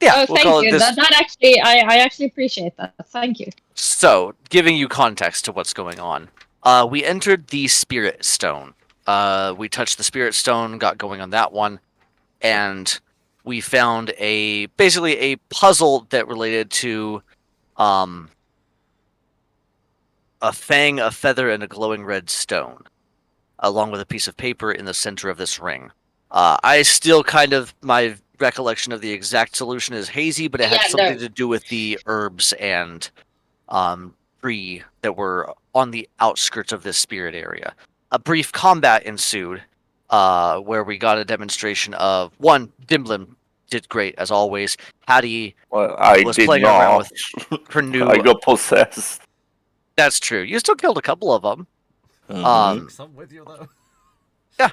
Yeah, Oh, we'll thank call it you. this. That actually, I actually appreciate that. Thank you. So, giving you context to what's going on, we entered the Spirit Stone. We touched the Spirit Stone, got going on that one, and we found basically a puzzle that related to um, a fang, a feather, and a glowing red stone, along with a piece of paper in the center of this ring. I still my recollection of the exact solution is hazy, but it had Yeah, something no. to do with the herbs and tree that were on the outskirts of this spirit area. A brief combat ensued, where we got a demonstration of one. Dimblin did great as always. Hattie Well, I was did playing around not. with her new. I got possessed. That's true. You still killed a couple of them. Mhm. Some with you though. Yeah.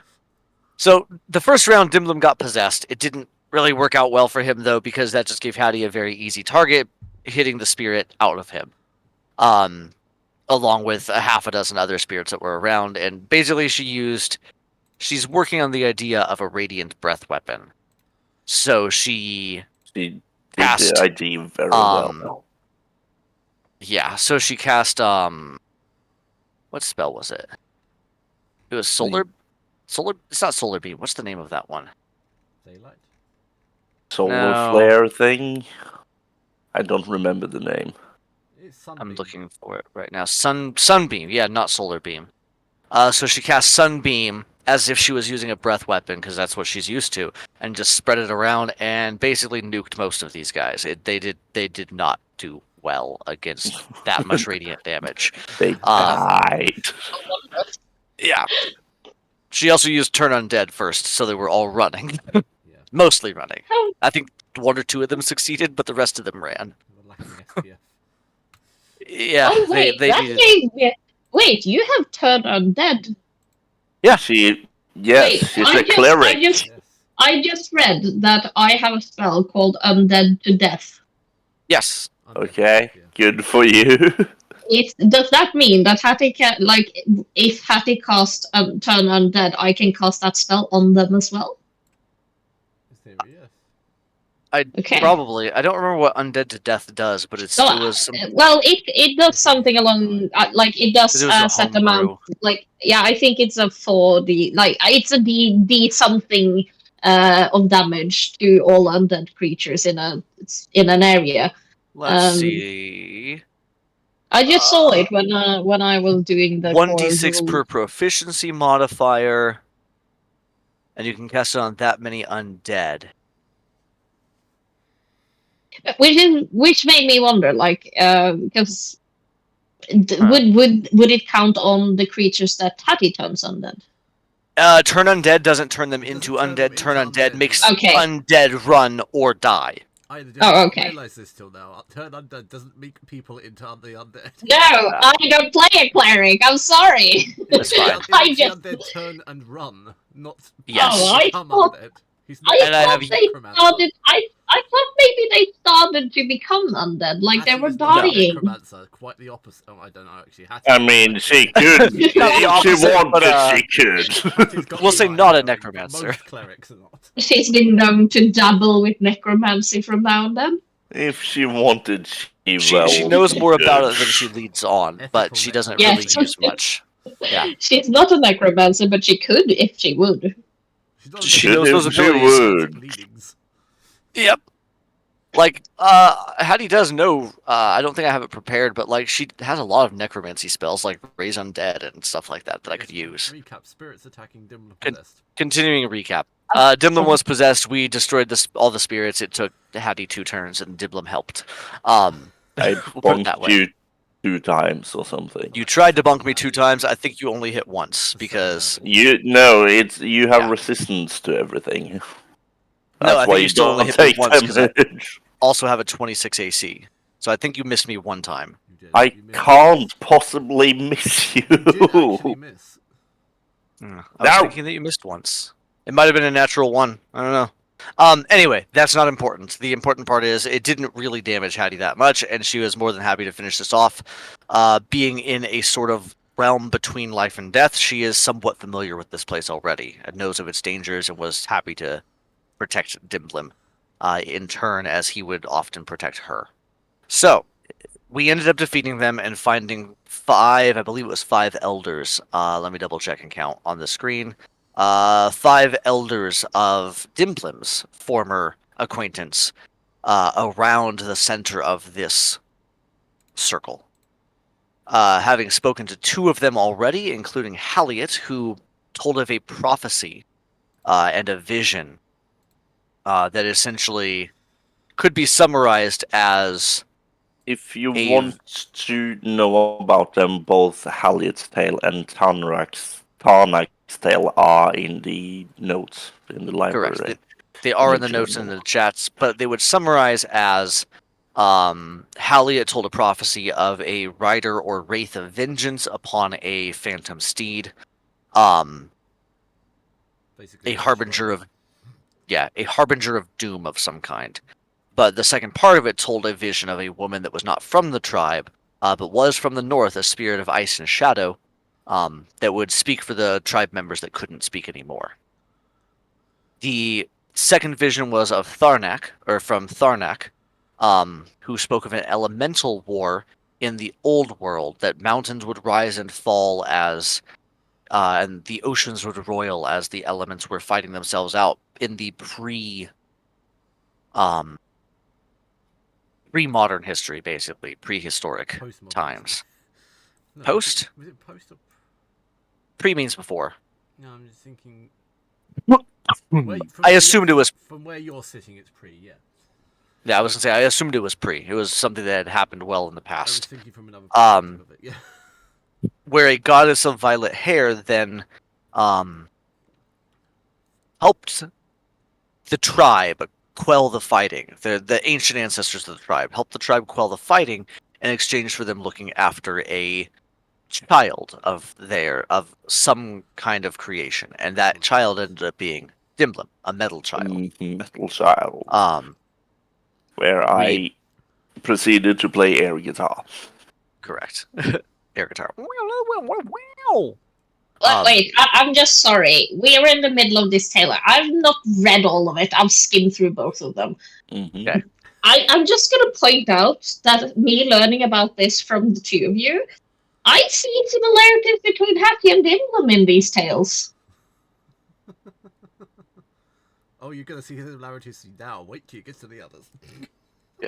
So the first round, Dimblin got possessed. It didn't really work out well for him though, because that just gave Hattie a very easy target, hitting the spirit out of him. Along with a half a dozen other spirits that were around, and basically she's working on the idea of a radiant breath weapon. So she She did cast the idea very well. so she cast what spell was it? It was solar it's not solar beam. What's the name of that one? Daylight. Solar No. flare thing. I don't remember the name. I'm looking for it right now. Sunbeam. Yeah, not solar beam. So she cast Sunbeam as if she was using a breath weapon, because that's what she's used to, and just spread it around and basically nuked most of these guys. They did not do well against that much radiant damage. They died. Yeah. She also used Turn Undead first, so they were all running. Yeah. Mostly running. How- I think one or two of them succeeded, but the rest of them ran. We're lacking SPF. Yeah, Oh wait, they that needed... gave me. Wait, you have turned undead. Yeah. She's Wait, a cleric. Yes. I just read that I have a spell called Undead to Death. Yes. Okay, good for you. Does that mean that Hattie can, like, if Hattie casts Turn Undead, I can cast that spell on them as well? In theory, yes. Okay. Probably. I don't remember what Undead to Death does, but it was some... Well, it does something along like it does It was a set homebrew. amount, like, yeah, I think it's a 4D, like it's a D something of damage to all undead creatures in an area. Let's see. I just saw it when I was doing the 1d6 core per rule. proficiency modifier, and you can cast it on that many undead. Which made me wonder, like, because would it count on the creatures that Hattie turns undead? Turn Undead doesn't turn them into undead. Turn Undead makes Okay. undead run or die. I didn't okay. realize this till now. Turn undead doesn't make people into the undead. No, I don't play a cleric. I'm sorry. That's fine. I just undead turn and run, not Yes. Oh, I become thought- undead. He's I not And I thought have they necromancer. started. I thought maybe they started to become undead, like they Hattie were is not a dying. necromancer, quite the opposite. Oh, I don't know actually. Hattie I is mean, like- she could. Not the If she opposite, wanted, but, she could. Hattie's got We'll the say eye, not a but necromancer. Most clerics are not. She's been known to dabble with necromancy from now and then. If she wanted, she She knows more about it than she leads on, but Ethical she doesn't necromancy. really use much. Yeah. She's not a necromancer, but she could if she would. She's not She Should knows those if she abilities. would. bleedings. Yep. Like, Hattie does know, I don't think I have it prepared, but, like, she has a lot of necromancy spells, like Raise Undead and stuff like that I could use. Recap: spirits attacking Dimble Con- possessed. Continuing a recap. Dimblin was possessed, we destroyed all the spirits, it took Hattie 2 turns, and Dimblin helped. I we'll put it that bonked way. you 2 times or something. You tried to bunk me 2 times, I think you only hit once, because... You have resistance to everything. That's I why think you still only don't hit me take once, 'cause I damage. also have a 26 AC. So I think you missed me 1 time. You did. I You missed. can't possibly miss You did actually you. miss. I was No. thinking that you missed once. It might have been a natural 1. I don't know. Anyway, that's not important. The important part is it didn't really damage Hattie that much, and she was more than happy to finish this off. Being in a sort of realm between life and death, she is somewhat familiar with this place already and knows of its dangers and was happy to protect Dimblin. in turn, as he would often protect her. So, we ended up defeating them and finding 5, I believe it was 5 elders. Let me double check and count on the screen. 5 elders of Dimplim's former acquaintance around the center of this circle. Having spoken to 2 of them already, including Halliot, who told of a prophecy and a vision that essentially could be summarized as... If you want to know about them, both Halliot's Tale and Tarnak's Tale are in the notes in the library. Correct. They are in the notes and the chats, but they would summarize as Halliot told a prophecy of a rider or wraith of vengeance upon a phantom steed. Basically, A harbinger of doom of some kind. But the second part of it told a vision of a woman that was not from the tribe, but was from the north, a spirit of ice and shadow, that would speak for the tribe members that couldn't speak anymore. The second vision was of from Tharnak, who spoke of an elemental war in the old world, that mountains would rise and fall as, and the oceans would roil as the elements were fighting themselves out in the pre-modern history, basically prehistoric times. No, Post? Was it post or... Pre means before. No, I'm just thinking... I assumed it was... From where you're sitting, it's pre, yeah. Yeah, I was gonna say, I assumed it was pre. It was something that had happened well in the I was past. thinking from another perspective of it, yeah. Where a goddess of violet hair then helped the tribe quell the fighting. The ancient ancestors of the tribe helped the tribe quell the fighting in exchange for them looking after a child of some kind of creation, and that child ended up being Dimplim, a metal child. Metal child. Where I proceeded to play air guitar. Correct. Air guitar. Wait, I'm just sorry. We are in the middle of this tale. I've not read all of it. I've skimmed through both of them. Okay. I'm just going to point out that me learning about this from the 2 of you, I see similarities between Hattie and Dimplim in these tales. Oh, you're going to see similarities now. Wait till you get to the others.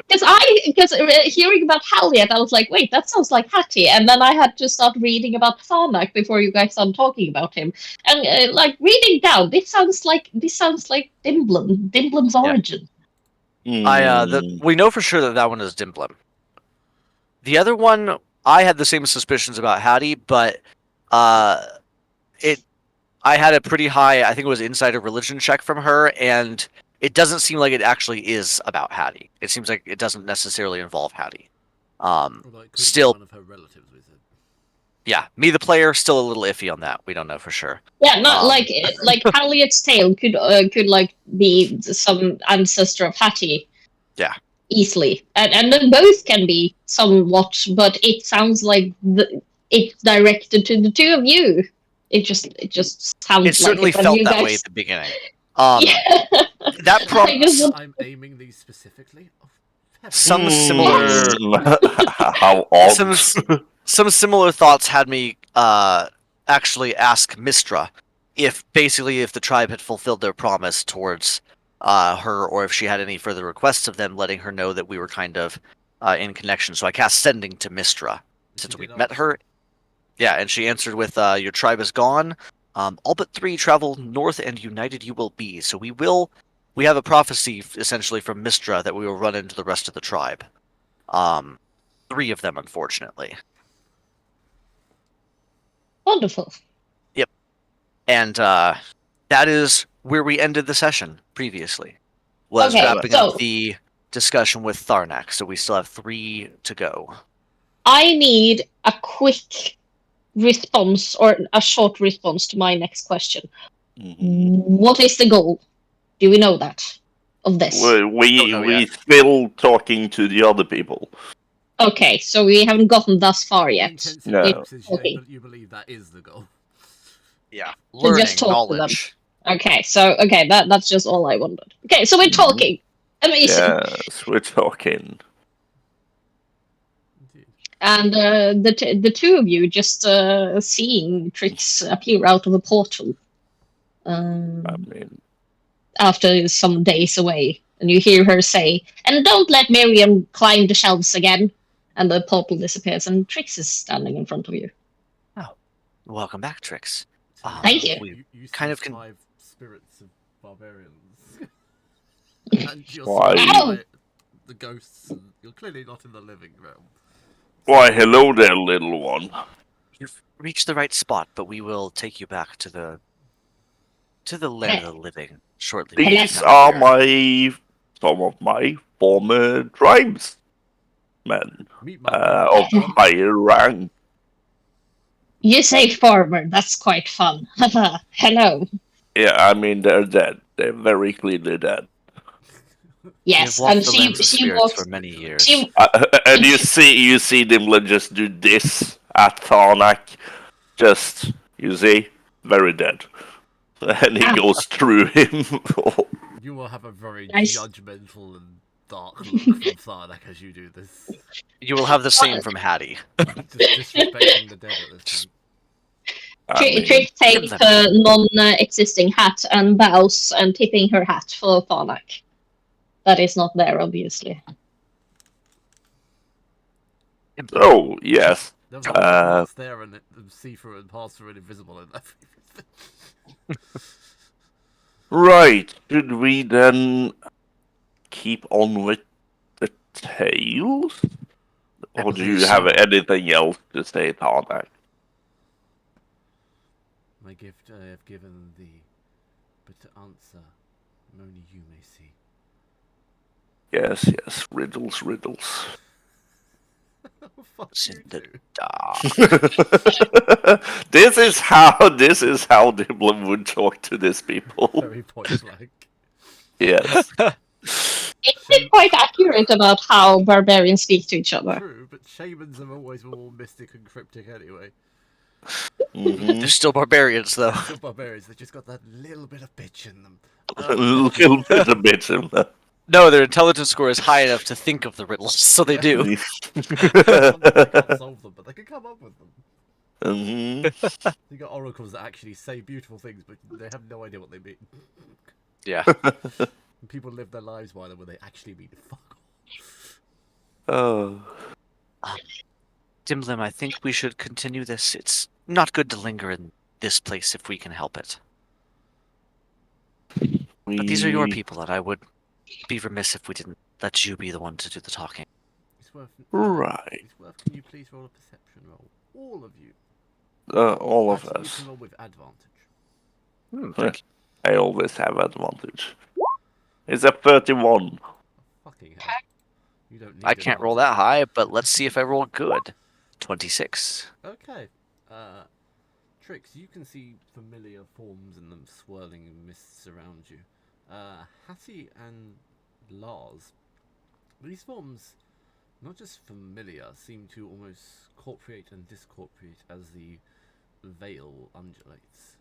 Because hearing about Halliot, I was like, wait, that sounds like Hattie, and then I had to start reading about Tharnak before you guys started talking about him, and like reading down, this sounds like Dimplim's origin. We know for sure that one is Dimplim. The other one, I had the same suspicions about Hattie, but I had a pretty high, I think it was insider religion check from her, and it doesn't seem like it actually is about Hattie. It seems like it doesn't necessarily involve Hattie. Still, one of her relatives with it. Yeah, me the player, still a little iffy on that. We don't know for sure. Yeah, not like Halliot's tale could like be some ancestor of Hattie. Yeah. Easily, and then both can be somewhat, but it sounds like it's directed to the 2 of you. It just sounds. It certainly like felt that way at the beginning. That I'm aiming these specifically. Some similar. How odd. Some similar thoughts had me actually ask Mistra if the tribe had fulfilled their promise towards her, or if she had any further requests of them, letting her know that we were kind of in connection. So I cast Sending to Mistra since we met her. Yeah, and she answered with, "Your tribe is gone. All but 3 travel north, and united you will be." So we have a prophecy essentially from Mistra that we will run into the rest of the tribe. 3 of them, unfortunately. Wonderful. Yep. And that is where we ended the session previously. Was wrapping up the discussion with Tharnak. So we still have 3 to go. I need a quick response or a short response to my next question. What is the goal? Do we know that of this? We still talking to the other people. Okay, so we haven't gotten thus far yet. No. Okay. You believe that is the goal. Yeah, So learning just talk to them. knowledge. Okay, so that's just all I wanted. Okay, so we're talking. Amazing. Yes, we're talking. Indeed. And the two of you just seeing Trix appear out of a portal I mean, after some days away. And you hear her say, "And don't let Miriam climb the shelves again." And the portal disappears, and Trix is standing in front of you. Welcome back, Trix. Thank you. You kind of see can- 5 spirits of barbarians. And you're Why? surrounded by the ghosts, and you're clearly not in the living realm. why, hello there, little one. You've reached the right spot, but we will take you back to the land of the living shortly. These Now, are some of my former tribes, men Meet my of higher rank. You say farmer, that's quite fun. Hello. Yeah, I mean they're dead. They're very clearly dead. Yes, You've walked and the she lands of spirits walks. for many years. She And you see Dimler just do this at Tharnak. Just, you see, very dead. And he goes through him. You will have a very Nice. judgmental and dark look from Tharnak as you do this. You will have the same from Hattie. Just disrespecting the dead at this point. Trick takes her non-existing hat and bows and tipping her hat for Tharnak. That is not there, obviously. Oh, yes. There was a lot that's there and see-through and pass-through and invisible and everything. Right. Should we then keep on with the tales? Or do you have anything else to say, Tharnak? My gift I have given thee, but to answer, only you may see. Yes, yes. Riddles, riddles. Fuck It's you in the two. dark. This is how Dimler would talk to these people. Very point-blank. Yes. It's quite accurate about how barbarians speak to each other. True, but shamans are always more mystic and cryptic anyway. Mhm. They're still barbarians, though. Still barbarians, they just got that little bit of bitch in them. A little bit of bit in there. No, their intelligence score is high enough to think of the riddles, so they do. They can't solve them, but they can come up with them. Mhm. You got oracles that actually say beautiful things, but they have no idea what they mean. Yeah. And people live their lives by them when they actually mean fuck all. Oh. Dimlim, I think we should continue this. It's not good to linger in this place if we can help it. But these are your people, and I would be remiss if we didn't let you be the one to do the talking. It's worth. Right. It's worth. Can you please roll a perception roll? All of you. All of Actually, you us. can roll with advantage. Thank you. I always have advantage. It's a 31. Fucking hell. You don't need I can't roll that high, but let's see if I roll good. 26. Okay. Trix, you can see familiar forms in them swirling mists around you. Hattie and Lars. These forms, not just familiar, seem to almost corporeate and discorporate as the veil undulates.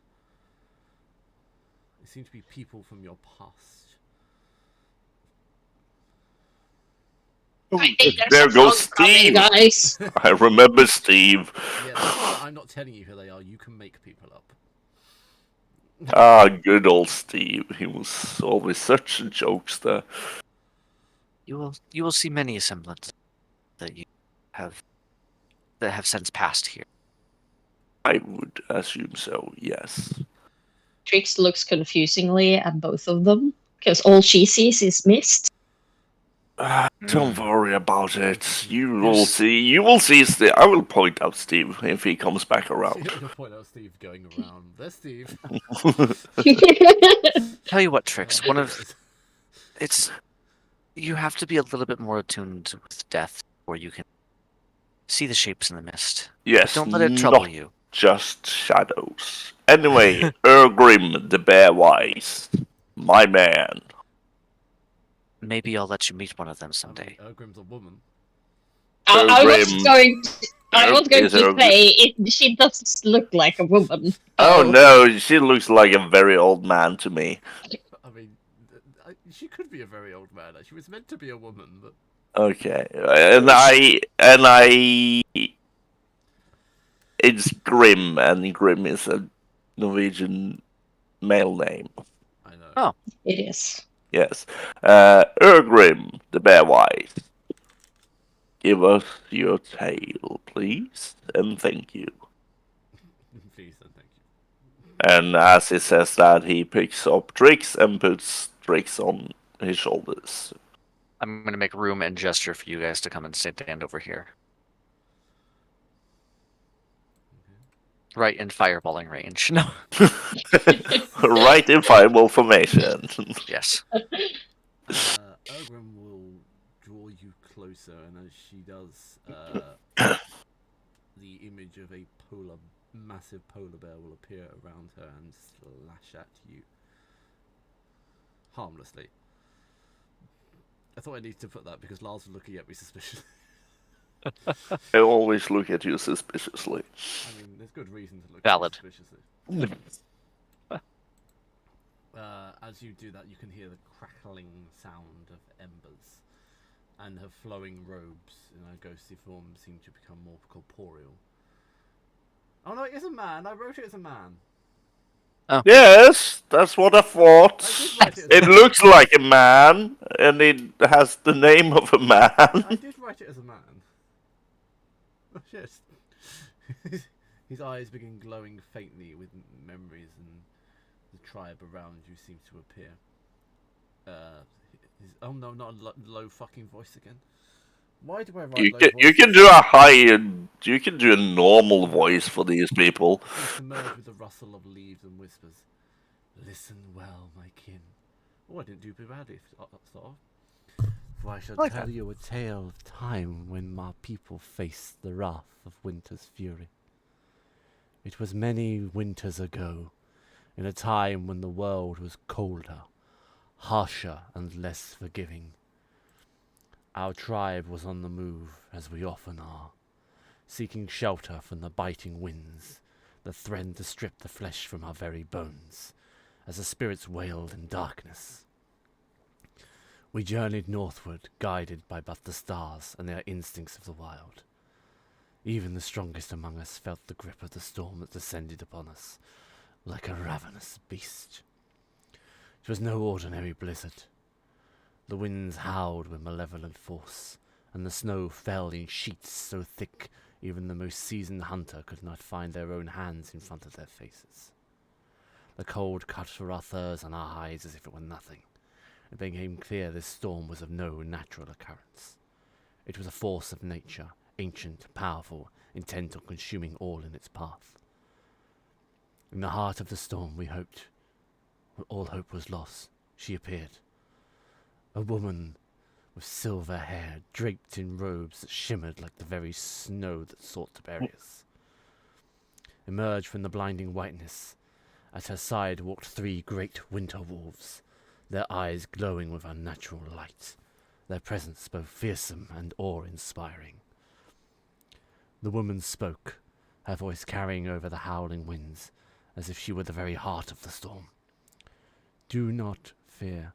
They seem to be people from your past. I think there's There a goes frog coming, Steve. guys. I remember Steve. Yeah, that's why I'm not telling you who they are. You can make people up. Ah, good old Steve. He was always such a jokester. You will see many semblances that you have since passed here. I would assume so, yes. Trix looks confusingly at both of them, because all she sees is mist. Don't worry about it. You will see. You will see Steve. I will point out Steve if he comes back around. You'll point out Steve going around. There's Steve. Tell you what, Trix, you have to be a little bit more attuned with death before you can see the shapes in the mist. Yes, Don't let it trouble not you. just shadows. Anyway, Grim the Bear Wise, my man. Maybe I'll let you meet one of them someday. Grim's a woman. I was Grim. going to Is her- say she doesn't look like a woman. Oh no, she looks like a very old man to me. I mean, she could be a very old man. She was meant to be a woman, but Okay, and it's Grim, and Grim is a Norwegian male name. I know. Oh. It is. Yes. Grim, the Bear Wise. Give us your tale, please, and thank you. Please and thank you. And as he says that, he picks up Trix and puts Trix on his shoulders. I'm going to make room and gesture for you guys to come and stand over here. Right in fireballing range. No. Right in fireball formation. Yes. Ergrim will draw you closer, and as she does, the image of a massive polar bear will appear around her and slash at you. Harmlessly. I thought I needed to put that because Lars was looking at me suspiciously. I always look at you suspiciously. I mean, there's good reason to look Valid. at me suspiciously. As you do that, you can hear the crackling sound of embers, and her flowing robes in her ghostly form seem to become more corporeal. Oh no, it is a man! I wrote it as a man! Yes, that's what I thought. I did write it as It a man. looks like a man, and it has the name of a man. I did write it as a man. Oh shit. His eyes begin glowing faintly with memories, and the tribe around you seems to appear. Oh no, not a low fucking voice again. Why do I write You low can, voices? you can do a high, you can do a normal voice for these people. Seems to merge with the rustle of leaves and whispers. Listen well, my kin. Oh, I didn't do too badly, sort of. For I shall tell you a tale of time when my people faced the wrath of winter's fury. It was many winters ago, in a time when the world was colder, harsher, and less forgiving. Our tribe was on the move, as we often are, seeking shelter from the biting winds that threatened to strip the flesh from our very bones, as the spirits wailed in darkness. We journeyed northward, guided by but the stars and their instincts of the wild. Even the strongest among us felt the grip of the storm that descended upon us, like a ravenous beast. It was no ordinary blizzard. The winds howled with malevolent force, and the snow fell in sheets so thick even the most seasoned hunter could not find their own hands in front of their faces. The cold cut through our furs and our hides as if it were nothing. It became clear this storm was of no natural occurrence. It was a force of nature, ancient, powerful, intent on consuming all in its path. In the heart of the storm we hoped, when all hope was lost, she appeared. A woman with silver hair, draped in robes that shimmered like the very snow that sought to bury us. Emerged from the blinding whiteness. At her side walked 3 great winter wolves, their eyes glowing with unnatural light, their presence both fearsome and awe-inspiring. The woman spoke, her voice carrying over the howling winds, as if she were the very heart of the storm. Do not fear.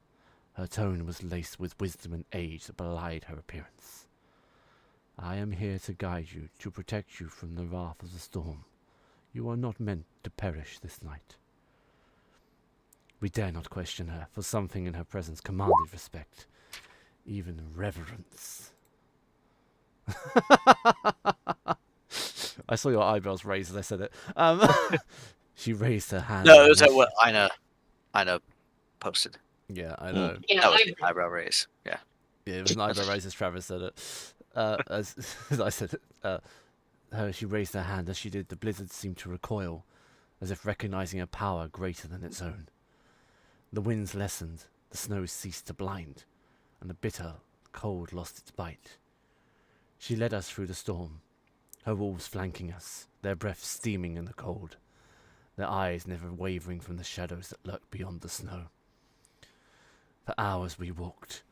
Her tone was laced with wisdom and age that belied her appearance. I am here to guide you, to protect you from the wrath of the storm. You are not meant to perish this night. We dare not question her, for something in her presence commanded respect, even reverence. I saw your eyebrows raise as I said it. She raised her hand. No, is that what Ina posted? Yeah, I know. Yeah, That was the eyebrow raise. Yeah. Yeah, it was an eyebrow raise as Travis said it. As I said it. She raised her hand. As she did, the blizzard seemed to recoil, as if recognizing a power greater than its own. The winds lessened, the snow ceased to blind, and the bitter cold lost its bite. She led us through the storm, her wolves flanking us, their breath steaming in the cold, their eyes never wavering from the shadows that lurked beyond the snow. For hours we walked,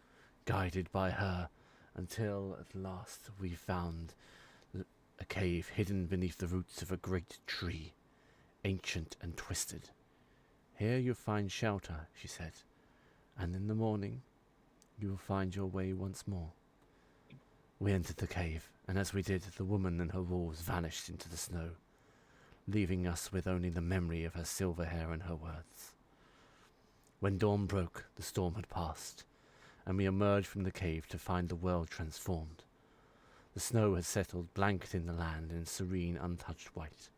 guided by her, until at last we found a cave hidden beneath the roots of a great tree, ancient and twisted. Here you find shelter, she said, And in the morning, you will find your way once more. We entered the cave, and as we did, the woman and her wolves vanished into the snow, leaving us with only the memory of her silver hair and her words. When dawn broke, the storm had passed, and we emerged from the cave to find the world transformed. The snow had settled, blanketing the land in serene, untouched white.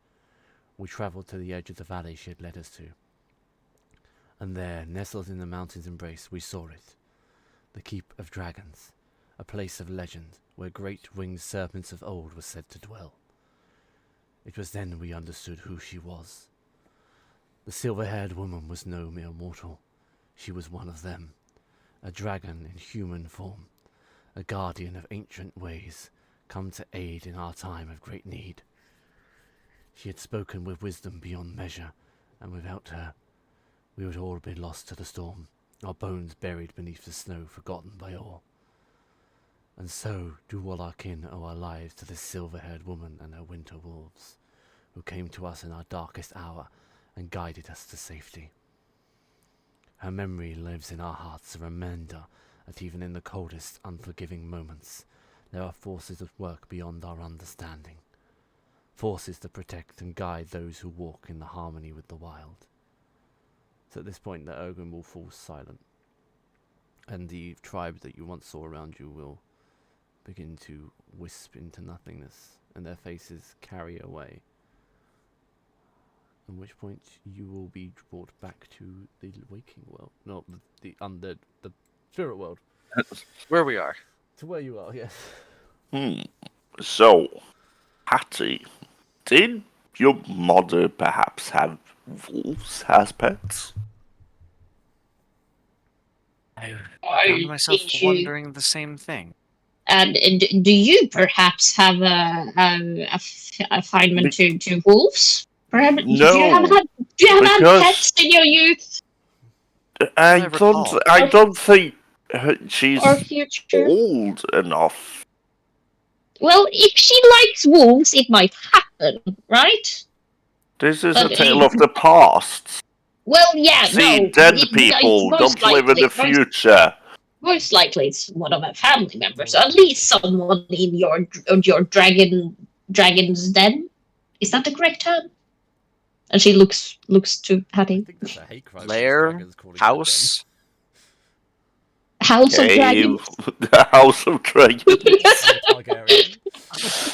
We travelled to the edge of the valley she had led us to, and there, nestled in the mountain's embrace, we saw it, the Keep of Dragons, a place of legend where great winged serpents of old were said to dwell. It was then we understood who she was. The silver-haired woman was no mere mortal. She was one of them, a dragon in human form, a guardian of ancient ways, come to aid in our time of great need. She had spoken with wisdom beyond measure, and without her, we would all be lost to the storm, our bones buried beneath the snow, forgotten by all. And so do all our kin owe our lives to this silver-haired woman and her winter wolves, who came to us in our darkest hour and guided us to safety. Her memory lives in our hearts, a reminder that even in the coldest, unforgiving moments, there are forces at work beyond our understanding. Forces to protect and guide those who walk in the harmony with the wild. So at this point, the Ergrim will fall silent, and the tribe that you once saw around you will begin to wisp into nothingness, and their faces carry away. At which point you will be brought back to the waking world. No, the undead, the spirit world. Where we are. To where you are, yes. So, Hattie, did your mother perhaps have wolves as pets? I Or found myself did you- wondering the same thing. And do you perhaps have a finement to wolves? Perhaps, No, do you have had because- pets in your youth I recall. don't think she's or future? old enough. Well, if she likes wolves, it might happen, right? This is But a tale of the past. Well, yeah, See, no. dead it's people most don't live in likely- the future. Most likely, it's one of her family members, or at least someone in your dragon's den. Is that the correct term? And she looks to I Hattie. think that's a hate crime. Lair, Dragons calling it house. House of Cave, Dragons. the House of Dragons. them.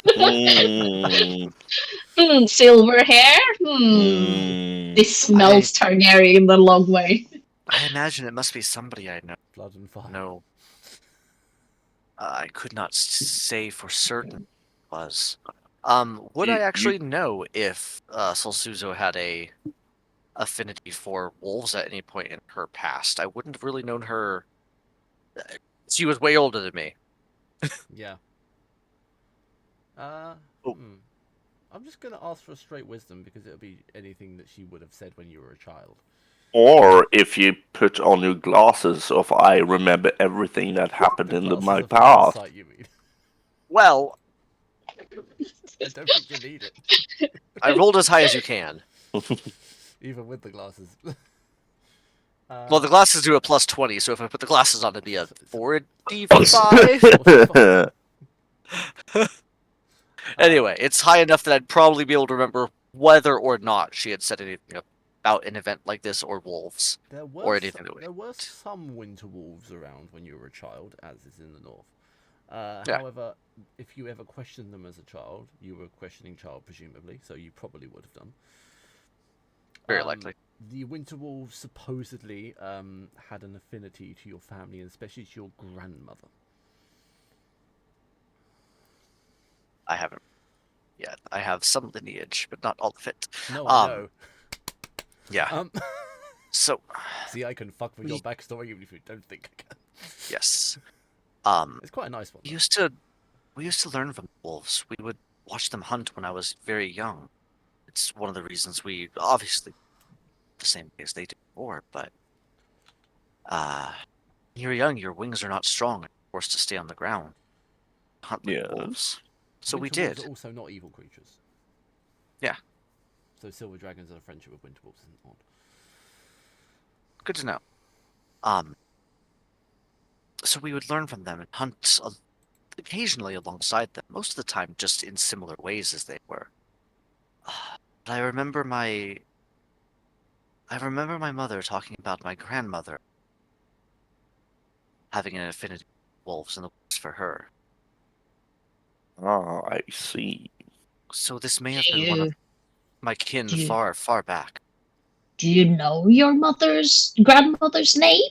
Targaryen. Silver hair. Mm. This smells Targaryen in the long way. I imagine it must be somebody I know. Blood and fire. No. I could not say for certain it was. Would I actually know if Solsuzo had a affinity for wolves at any point in her past? I wouldn't have really known her. She was way older than me. Yeah. Oh. I'm just gonna ask for a straight wisdom because it'll be anything that she would have said when you were a child. Or if you put on your glasses of I remember everything that happened in my Glasses of past. hindsight, you mean? Well, I don't think you need it, I rolled as high as you can. even with the glasses. Well, the glasses do a plus 20, so if I put the glasses on, it'd be a 45. Anyway, it's high enough that I'd probably be able to remember whether or not she had said anything about an event like this or wolves. There were Or anything that there were some winter wolves around when you were a child, as is in the north. Yeah. However, if you ever questioned them as a child, you were a questioning child, presumably, so you probably would have done. Very likely. The winter wolves supposedly had an affinity to your family, and especially to your grandmother. I haven't yet. I have some lineage, but not all of it. No, I know. Yeah. So, See, I can fuck with your backstory even if you don't think I can. yes. It's quite a nice one. We used to learn from wolves. We would watch them hunt when I was very young. It's one of the reasons we obviously the same way as they do before, but when you're young, your wings are not strong and you're forced to stay on the ground. Hunt like Yes. wolves. So we Winter wolves did. are also not evil creatures. Yeah. So silver dragons are a friendship with winter wolves isn't odd. Good to know. So we would learn from them and hunt occasionally alongside them, most of the time just in similar ways as they were. But I remember my mother talking about my grandmother having an affinity for wolves and the wolves for her. Ah, I see. So this may have Do been one of you, my kin do you, far, far back. do you know your grandmother's name?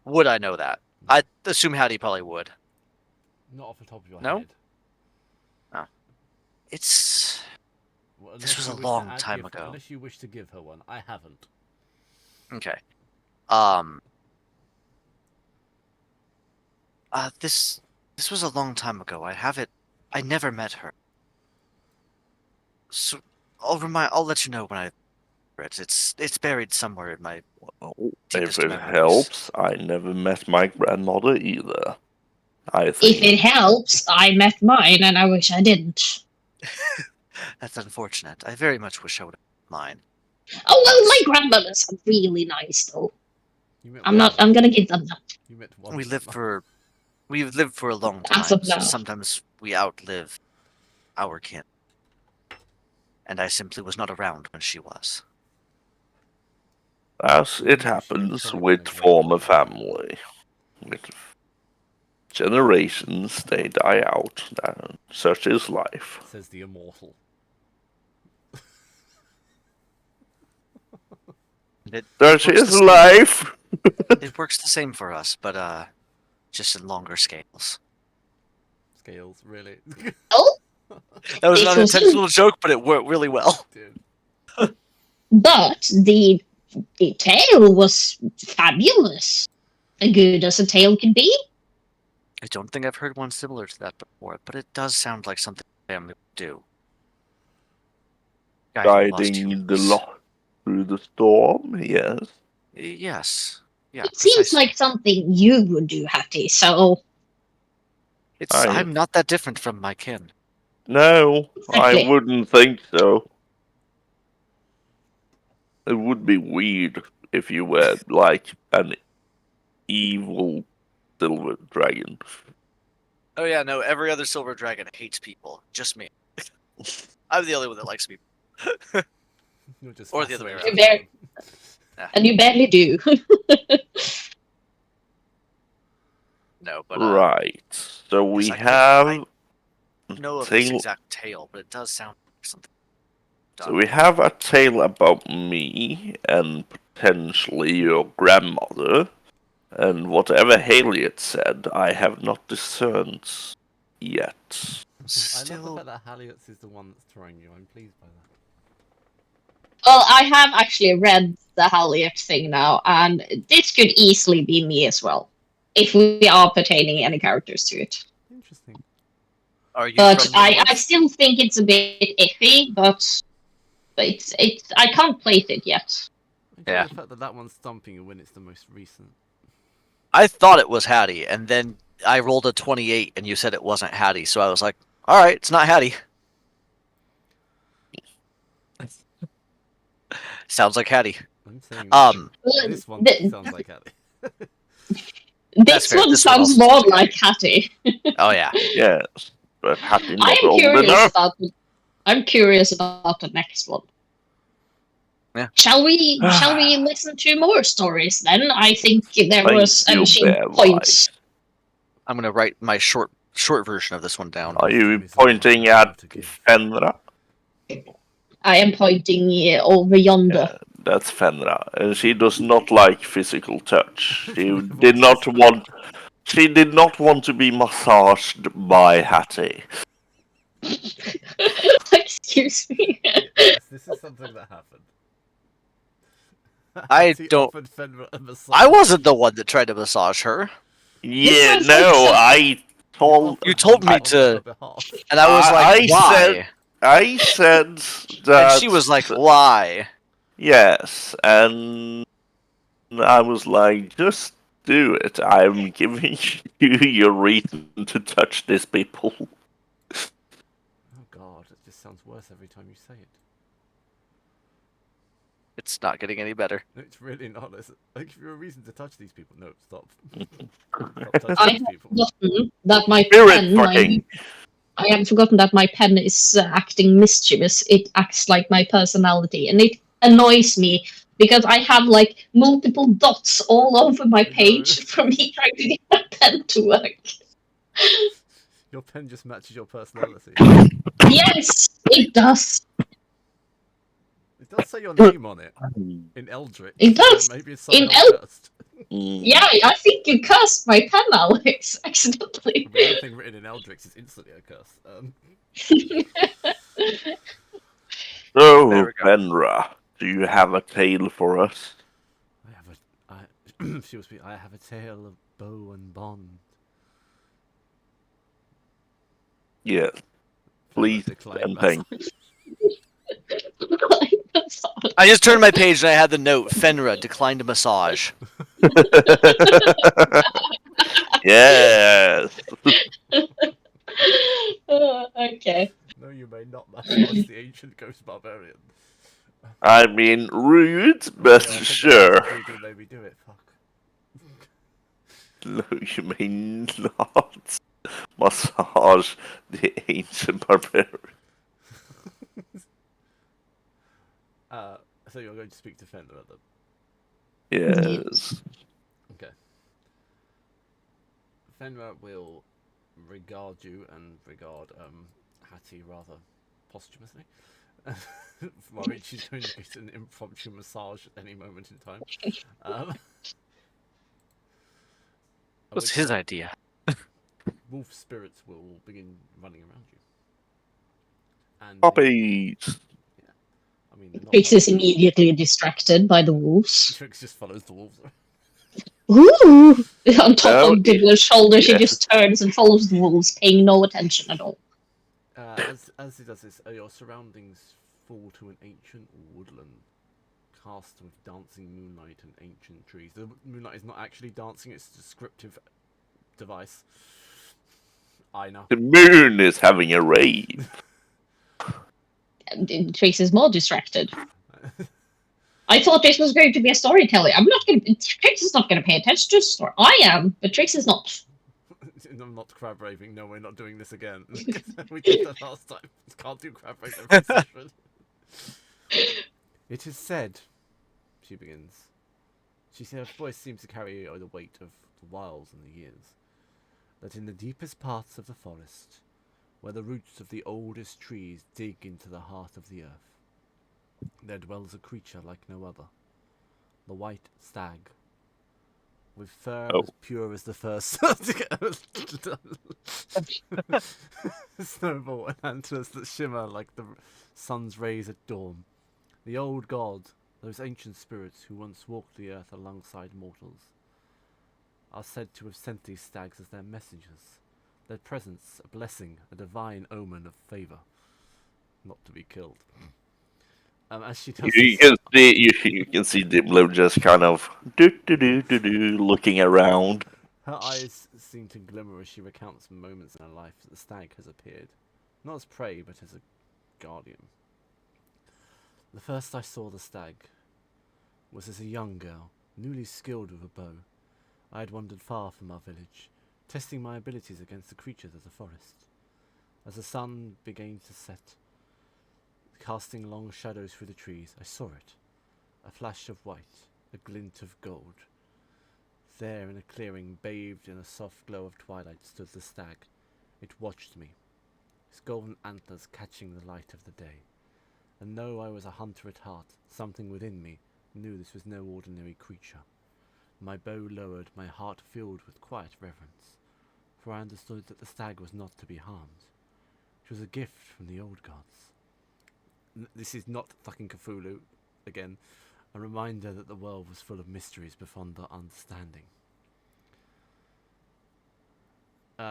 Would I know that? I assume Hattie probably would. Not off the top of your No? head. It's Well, This unless was you a wish to long add- time give- ago. Unless you wish to give her one. I haven't. okay. This was a long time ago. I never met her. So I'll let you know when I it's buried somewhere in my Well, deepest if it memories. helps, I never met my grandmother either. I If think. it helps, I met mine and I wish I didn't. That's unfortunate. I very much wish I would have mine. Oh well, my grandmothers are really nice though. You met I'm one not. of them. I'm gonna give them that. You met one. We've of them. lived for a long As time, of so now. sometimes we outlive our kin. And I simply was not around when she was. As Maybe it you should happens tell her with when I former great family. With generations, they die out. Such is life. Says the immortal. It Such works is the same. life! It works the same for us, but just in longer scales. Scales, really. Oh, That was an It was- unintentional joke, but it worked really well. Dude. but the tale was fabulous. As good as a tale can be. I don't think I've heard one similar to that before, but it does sound like something the family would do. lost Guiding the humans. lot through the storm, yes. Yes. Yeah, It seems precisely. like something you would do, Hattie. So I'm not that different from my kin. No, I Exactly. wouldn't think so. It would be weird if you were like an evil silver dragon. Oh yeah, no, every other silver dragon hates people. Just me. I'm the only one that likes people. You're just Or the other way fascinated around. with them. and you barely do. No, but Right. So we yes, I have know of this tale. exact tale, but it does sound like something So done. we have a tale about me and potentially your grandmother, and whatever Harriet said, I have not discerned yet. I love the Still, fact that Halliots is the one that's throwing you. I'm pleased by that. Well, I have actually read the Halliot thing now, and this could easily be me as well, if we are pertaining any characters to it. Interesting. are you But from the I north? still think it's a bit iffy, but it's I can't place it yet. I enjoy Yeah. the fact that that one's stumping you when it's the most recent. I thought it was Hattie, and then I rolled a 28, and you said it wasn't Hattie, so I was like, all right, it's not Hattie. Sounds like Hattie. I'm saying Um, this one Th- sounds like Hattie. This fair, one this one sounds also more sounds like like Hattie. oh yeah. Yes, but Hattie I'm not old curious enough. about I'm curious about the next one. Yeah. Shall we listen to more stories then? I think there was Thank you, ancient Bear points. I'm gonna write my short version of this one down. Are you Time is all pointing I have at to give. Fenra? I am pointing over yonder. Yeah, that's Fenra, and she does not like physical touch. She Everyone did not says want. She did not want to be massaged by Hattie. Excuse me. Yes, this is something that happened. I Hattie don't- offered Fenrir a massage. I wasn't the one that tried to massage her, Yeah, sounds like no, some- I told. You told me on her to- behalf. and I was like, why? I said that. And she was like, why? yes, and I was like, just do it. I'm giving you your reason to touch these people. Oh god, it just sounds worse every time you say it. It's not getting any better. It's really not. It's like if you're a reason to touch these people. No, stop. Stop I touching these have people. forgotten that my Spirit pen, fucking. I have forgotten that my pen is acting mischievous. It acts like my personality, and it annoys me because I have like multiple dots all over my No. page from me trying to get my pen to work. Your pen just matches your personality. Yes, it does. It does say your name on it in Eldritch. It does. So maybe it's In somehow cursed. Yeah, I think you cursed my pen, Alex, accidentally. I mean, anything written in Eldritch is instantly a curse. So, There we go. Fenra, do you have a tale for us? Excuse me. I have a tale of bow and bond. Yes, please Decline and thank I just turned my page and I had the note, Fenra declined massage. Yes. Okay. No, you may not massage the ancient ghost barbarian. I mean, rude, but Yeah, I think sure. Google made me do it. Fuck. No, you may not massage the ancient barbarian. So you're going to speak to Fenrir then? Yes. Okay. Fenrir will regard you and regard Hattie rather posthumously. While she's going to get an impromptu massage at any moment in time. What's his idea? Wolf spirits will begin running around you. And Puppies. I mean, they're not Trix is puppies. immediately distracted by the wolves. Trix just follows the wolves. Ooh! On top Oh, of Diggler's shoulder, she yeah. just turns and follows the wolves, paying no attention at all. As he does this, your surroundings fall to an ancient woodland, cast with dancing moonlight and ancient trees. The moonlight is not actually dancing; it's a descriptive device. I know. The moon is having a rave. Trix is more distracted. I thought Trix was going to be a storyteller. Trix is not going to pay attention to the story. I am, but Trix is not. I'm not crab raving. No, we're not doing this again. We did that last time. Can't do crab rave every session. It is said, she begins. She said her voice seems to carry the weight of the wilds and the years. That in the deepest parts of the forest, where the roots of the oldest trees dig into the heart of the earth, there dwells a creature like no other. The white stag. With fur as pure as the first snowball and antlers that shimmer like the sun's rays at dawn. The old god, those ancient spirits who once walked the earth alongside mortals, are said to have sent these stags as their messengers. Their presence a blessing, a divine omen of favour. Not to be killed. As she does You can see Diblo just kind of looking around. her eyes seem to glimmer as she recounts moments in her life that the stag has appeared, not as prey but as a guardian. The first I saw the stag was as a young girl, newly skilled with a bow. I had wandered far from our village, testing my abilities against the creatures of the forest. As the sun began to set, casting long shadows through the trees, I saw it. A flash of white, a glint of gold. There in a clearing, bathed in a soft glow of twilight, stood the stag. It watched me, its golden antlers catching the light of the day. And though I was a hunter at heart, something within me knew this was no ordinary creature. My bow lowered, my heart filled with quiet reverence, for I understood that the stag was not to be harmed. It was a gift from the old gods. This is not fucking Cthulhu, again, a reminder that the world was full of mysteries beyond our understanding.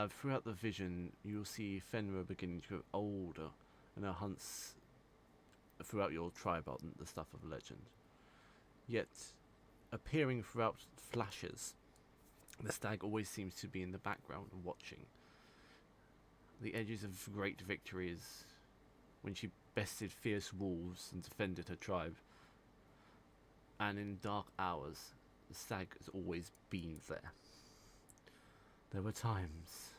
Throughout the vision, you'll see Fenrir beginning to grow older, and her hunts throughout your tribe are the stuff of legend. Yet, appearing throughout flashes, the stag always seems to be in the background watching. The edges of great victories, when she bested fierce wolves and defended her tribe, and in dark hours, the stag has always been there. There were times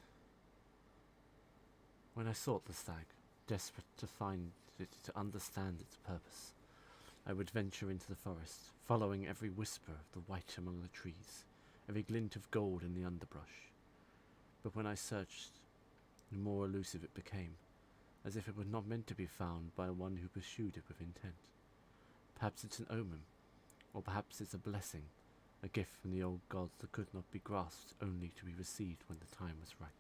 when I sought the stag, desperate to find it, to understand its purpose. I would venture into the forest, following every whisper of the white among the trees, every glint of gold in the underbrush. But when I searched, the more elusive it became, as if it were not meant to be found by one who pursued it with intent. Perhaps it's an omen, or perhaps it's a blessing, a gift from the old gods that could not be grasped, only to be received when the time was right.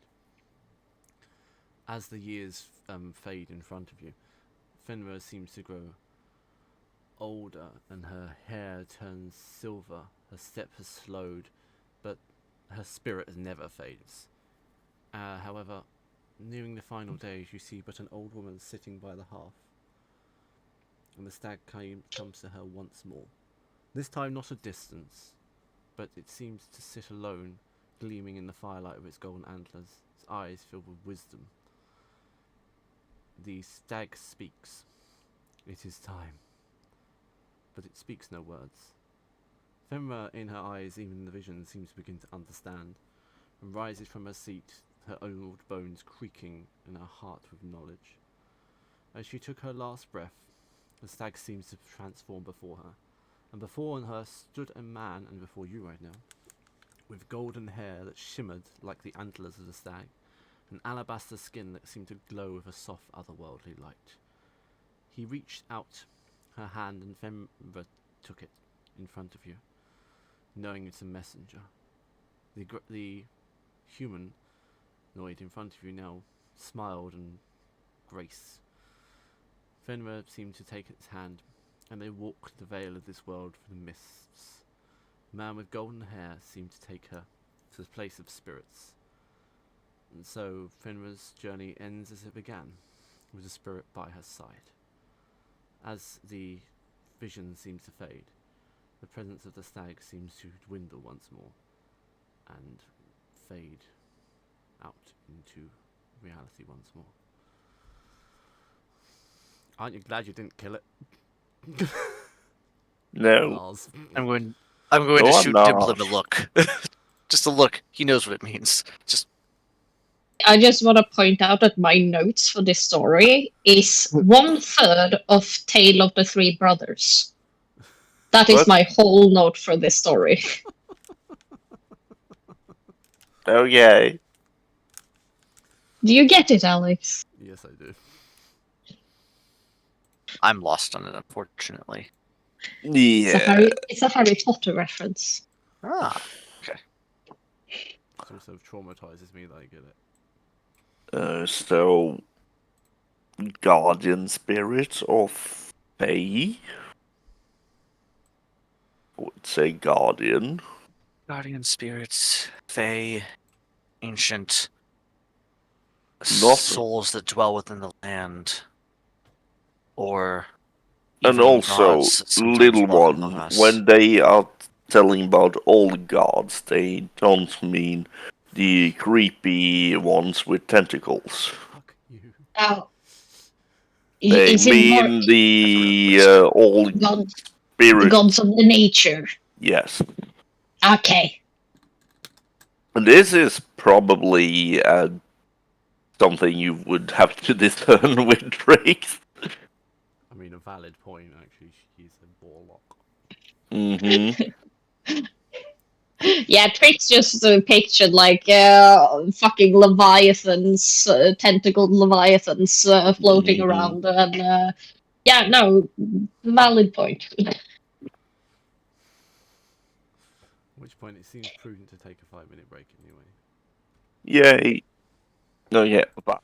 As the years fade in front of you, Fenrir seems to grow older, and her hair turns silver, her step has slowed, but her spirit never fades. However, nearing the final days, you see but an old woman sitting by the hearth, and the stag comes to her once more. This time not at distance, but it seems to sit alone, gleaming in the firelight of its golden antlers, its eyes filled with wisdom. The stag speaks. It is time. But it speaks no words. Fenrir, in her eyes, even in the vision, seems to begin to understand, and rises from her seat, her old bones creaking and her heart with knowledge. As she took her last breath, the stag seems to transform before her, and before her stood a man, and before you right now, with golden hair that shimmered like the antlers of the stag, and alabaster skin that seemed to glow with a soft otherworldly light. He reached out her hand, and Fenrir took it in front of you, knowing it's a messenger. The humanoid in front of you now smiled and grace. Fenrir seemed to take its hand, and they walked the veil of this world through the mists. The man with golden hair seemed to take her to the place of spirits. And so Fenrir's journey ends as it began, with the spirit by her side. As the vision seems to fade, the presence of the stag seems to dwindle once more, and fade out into reality once more. Aren't you glad you didn't kill it? No. Lars. I'm going No, to I'm shoot not. Dimple a look. Just a look. He knows what it means. Just I just want to point out that my notes for this story is 1/3 of Tale of the Three Brothers. That is What? my whole note for this story. Okay. Do you get it, Alex? Yes, I do. I'm lost on it, unfortunately. Yeah. It's a Harry Potter reference. Ah, It also traumatizes me that I get it. So, guardian spirit of Fae? I would say guardian. guardian spirits, fae, ancient Not- souls that dwell within the land, or And even also, gods that sometimes little walk one, among us. when they are telling about all gods, they don't mean the creepy ones with tentacles. Fuck you. Oh. They Is it more mean the old gods, the spirit. gods of the nature? Yes. Okay. And this is probably something you would have to discern with Drake. I mean, a valid point, actually. He's a warlock. Mm-hmm. Yeah, Trix just pictured like fucking leviathans, tentacled leviathans floating Mhm. around, and yeah, no, valid point. At which point it seems prudent to take a 5-minute break anyway. Yay. No, yeah. But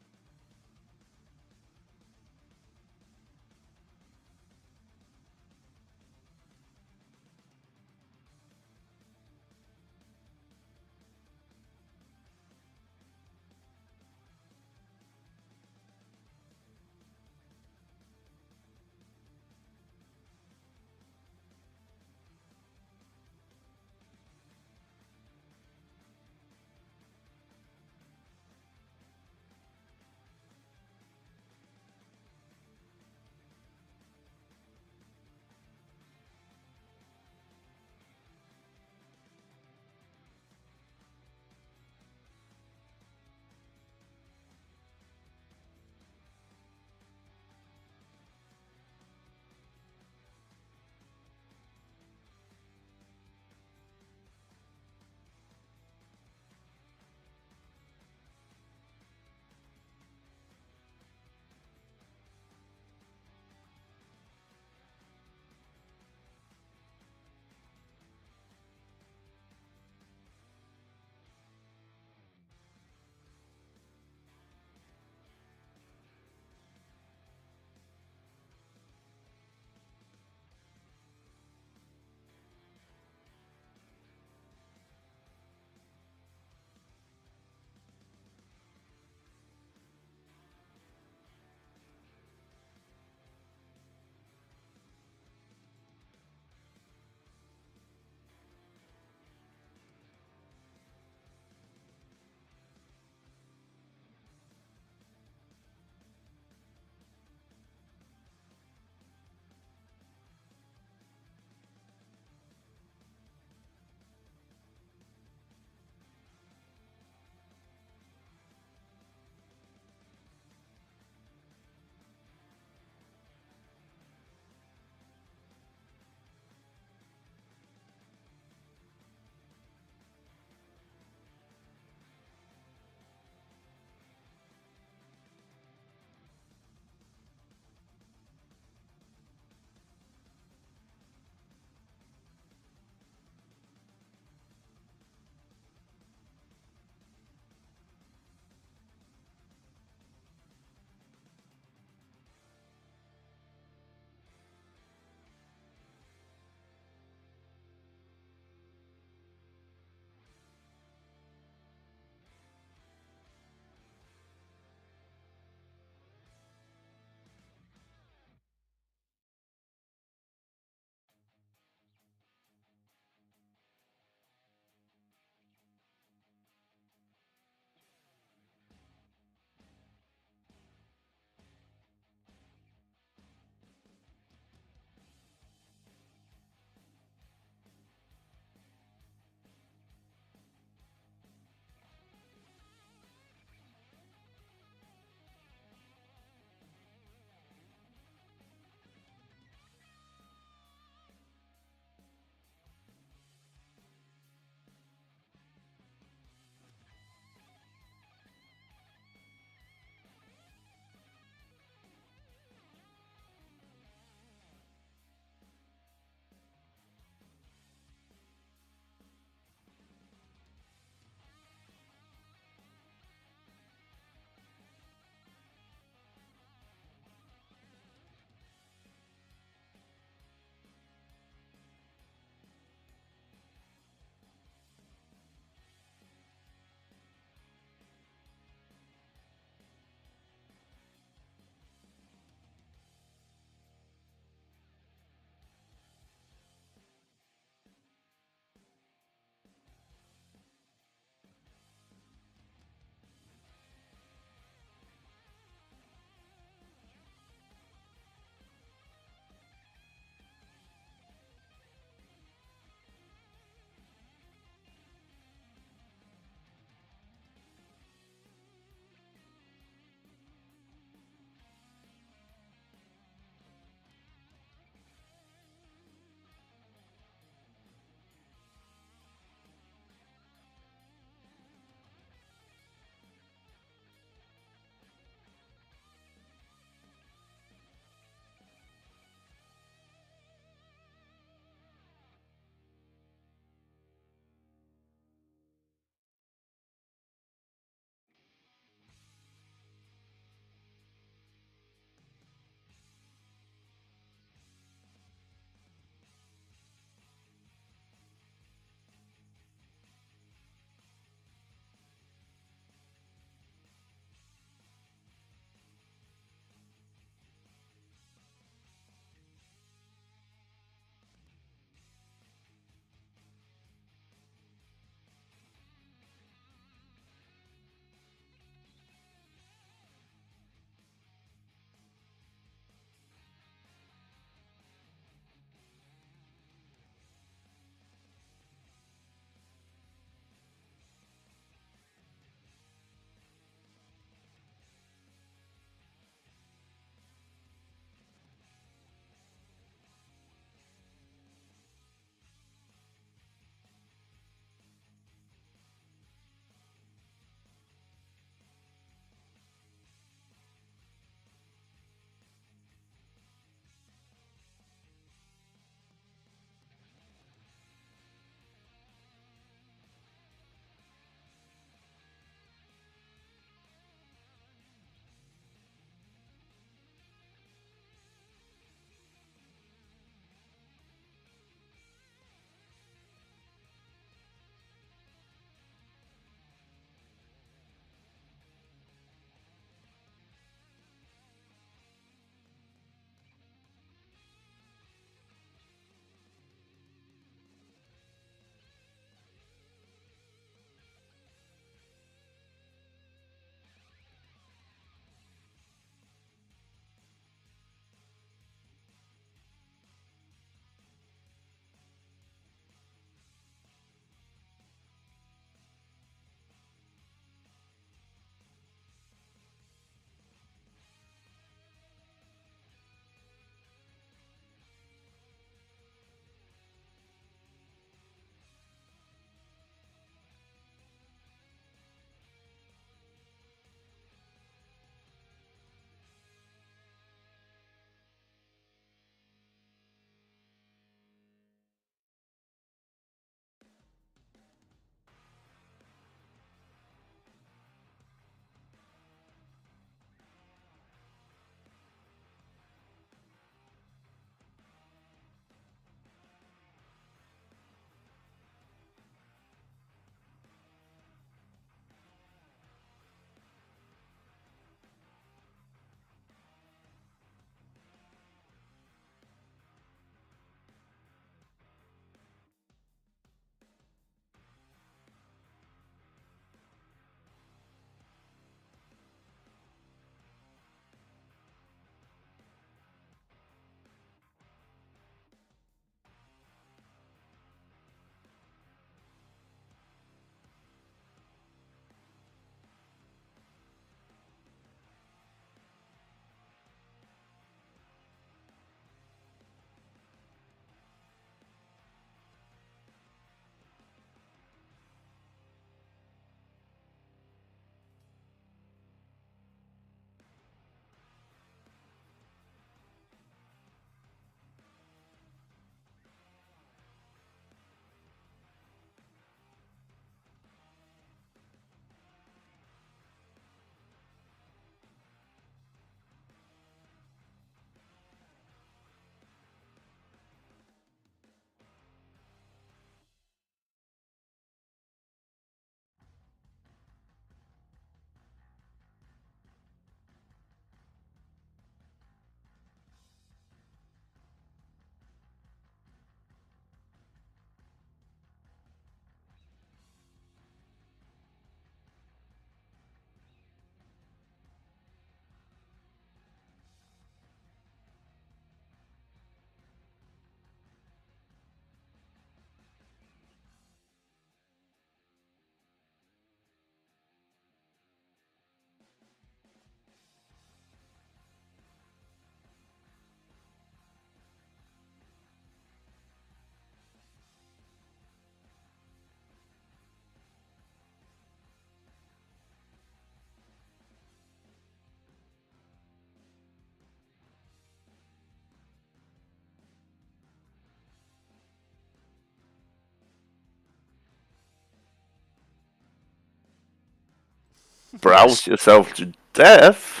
browse yourself to death.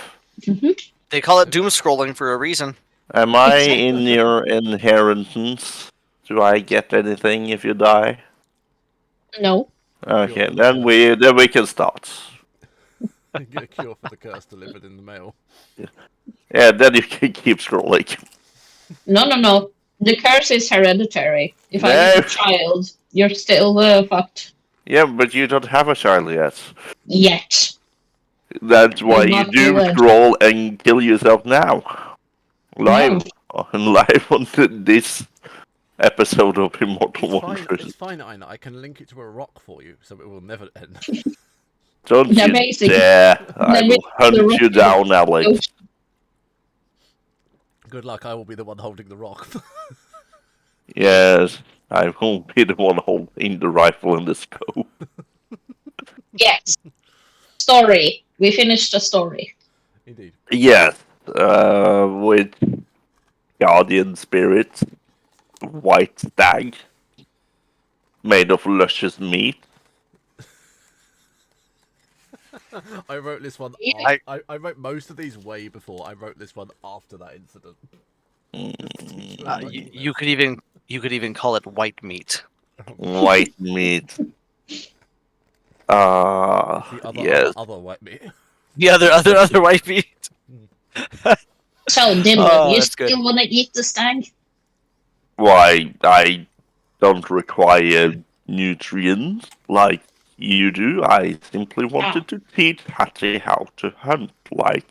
They call it doom scrolling for a reason. Am I in your inheritance? Do I get anything if you die? No. Okay, Sure. then we can start. You get a cure for the curse delivered in the mail. Yeah, then you can keep scrolling. No. The curse is hereditary. If I No. get a child, you're still fucked. Yeah, but you don't have a child yet. Yet. That's why You're you not do good. scroll and kill yourself now. Live, No. live on this episode of Immortal It's fine. Wanderers. It's fine, Aina. I can link it to a rock for you, so it will never end. Don't Yeah, you basically. dare! I Then will the hunt rock you is- down, Alex. Good luck. I will be the one holding the rock. Yes, I won't be the one holding the rifle and the scope. Yes. Story. We finished the story. Indeed. Yes, with guardian spirit, white stag, made of luscious meat. I wrote this one. Yeah. I wrote most of these way before. I wrote this one after that incident. You could even call it white meat. White meat. The other, Yes. other white meat. The other white meat. So, Dylan, Oh, you that's good. still want to eat the stag? Why, I don't require nutrients like you do. I simply wanted to teach Hattie how to hunt like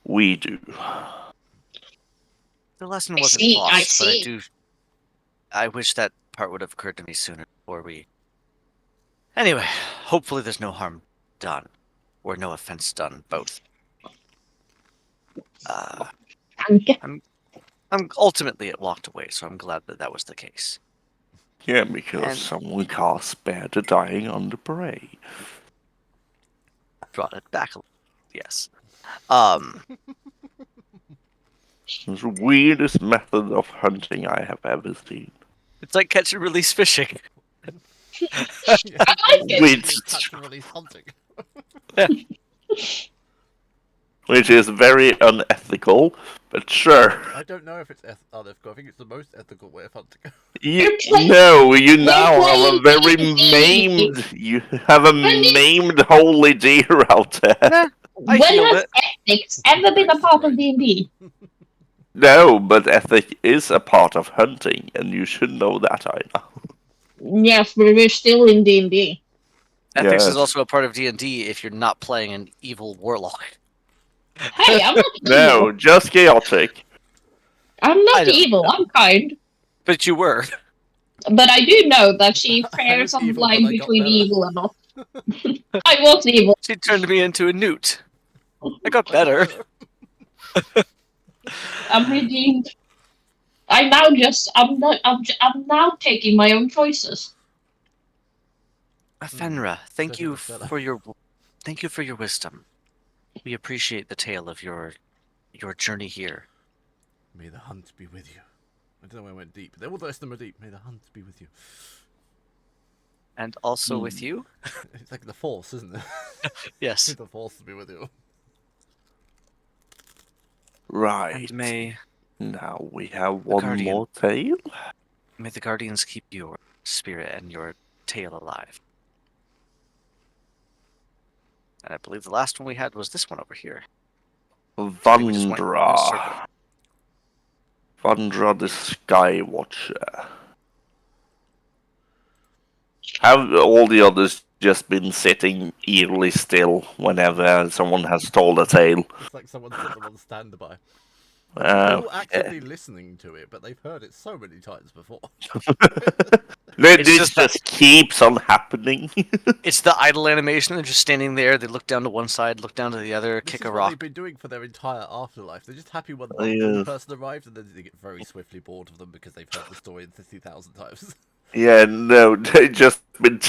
we do. The lesson I wasn't see, lost, I but see. I wish that part would have occurred to me sooner before we. Anyway, hopefully there's no harm done, or no offense done, both. I'm ultimately it walked away, so I'm glad that was the case. Yeah, because And- someone can't spare the dying on the parade. Brought it back a little. Yes. It's the weirdest method of hunting I have ever seen. It's like catch and release fishing. I like it. Which, Catch and release hunting. which is very unethical, but sure. I don't know if it's unethical. I think it's the most ethical way of hunting. You playing- no, you now we're have a playing very D&D. maimed. You have a maimed holy deer out there. I When healed has it. ethics ever been a part of D&D? No, but ethic is a part of hunting, and you should know that, Aina. Yes, but we're still in D&D. Ethics Yes. is also a part of D&D if you're not playing an evil warlock. Hey, I'm not No, evil. just chaotic. I'm I not don't evil. I'm kind. But you were. But I do know that she I fares was on the evil, but line I got between better. evil and not. I was evil. She turned me into a newt. I got better. I'm redeemed. I'm now taking my own choices. Fenra, thank Doesn't you look better. for your wisdom. We appreciate the tale of your journey here. May the hunt be with you. I don't know why I went deep. All the rest of them are deep. May the hunt be with you. And also with you? It's like the force, isn't it? Yes. May the force be with you. Right. And may Now we have one Guardian. more tale. the guardians keep your spirit and your tale alive. And I believe the last one we had was this one over here. think we just went in a circle. Vandra the Sky Watcher. Have all the others just been sitting eerily still whenever someone has told a tale? It's like someone put them on standby. Uh, They're all actively listening to it, but they've heard it so many times before. It's This just just keeps on happening. It's the idle animation. They're just standing there. They look down to one side, look down to the other, This kick is a what rock. they've been doing for their entire afterlife. They're just happy when Oh, one yeah. person arrives, and then they get very swiftly bored of them because they've heard the story 50,000 times. Yeah, no, they've just been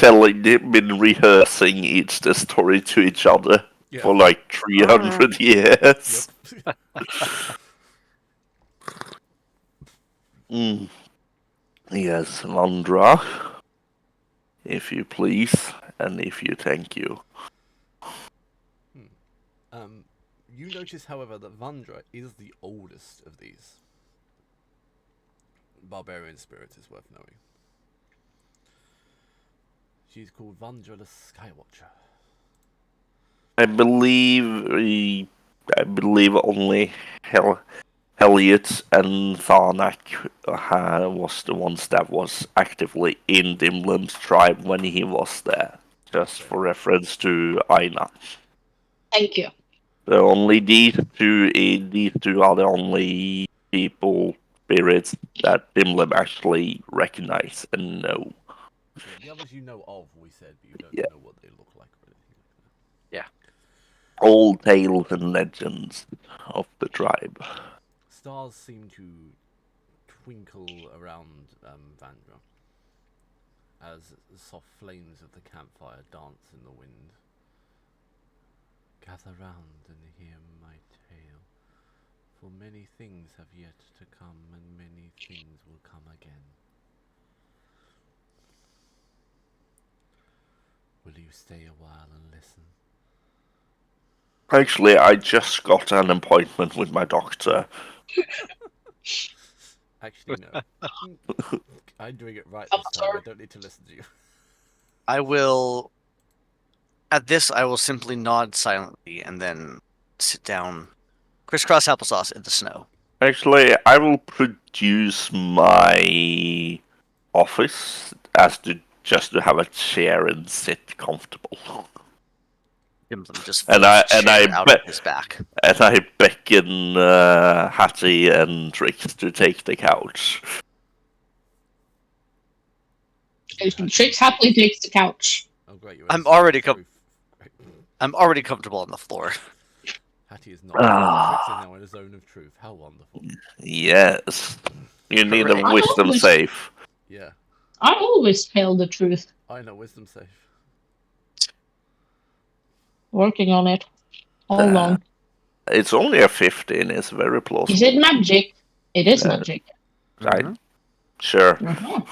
rehearsing the story to each other Yeah. for like 300 years. Yep. Mm. Yes, Vandra. If you please, and if you thank you. You notice, however, that Vandra is the oldest of these. Barbarian spirit is worth knowing. She's called Vandra the Skywatcher. I believe only Elliot and Tharnak was the ones that was actively in Dimlim's tribe when he was there. Just for reference to Aina. Thank you. So only these two are the only people, spirits that Dimlim actually recognize and know. Yeah, the others you know of, we said, but you don't Yeah. know what they look like or anything like that. Yeah. Old tales and legends of the tribe. Stars seem to twinkle around Vandra as soft flames of the campfire dance in the wind. Gather round and hear my tale, for many things have yet to come, and many things will come again. Will you stay a while and listen? Actually, I just got an appointment with my doctor. Actually, no. I'm doing it right I'm this time. I sorry. don't need to listen to you. I will. At this, I will simply nod silently and then sit down, crisscross applesauce in the snow. Actually, I will produce my office as to just to have a chair and sit comfortable. Dimlim just And folds I- a and chair I out bet- of his back. And I beckon Hattie and Trix to take the couch. Trix happily takes the couch. Oh, great, you're I'm in a zone of already truth. Great. I'm already comfortable on the floor. Hattie is not. Ah. Trix is now in a zone of truth. How wonderful. Yes. You need a Hooray. wisdom always- save. Yeah, I always tell the truth. I know, wisdom safe. Working on it. All along. It's only a 15, it's very plausible. Is it magic? It is Yeah. magic. Mhm. Sure. Mhm.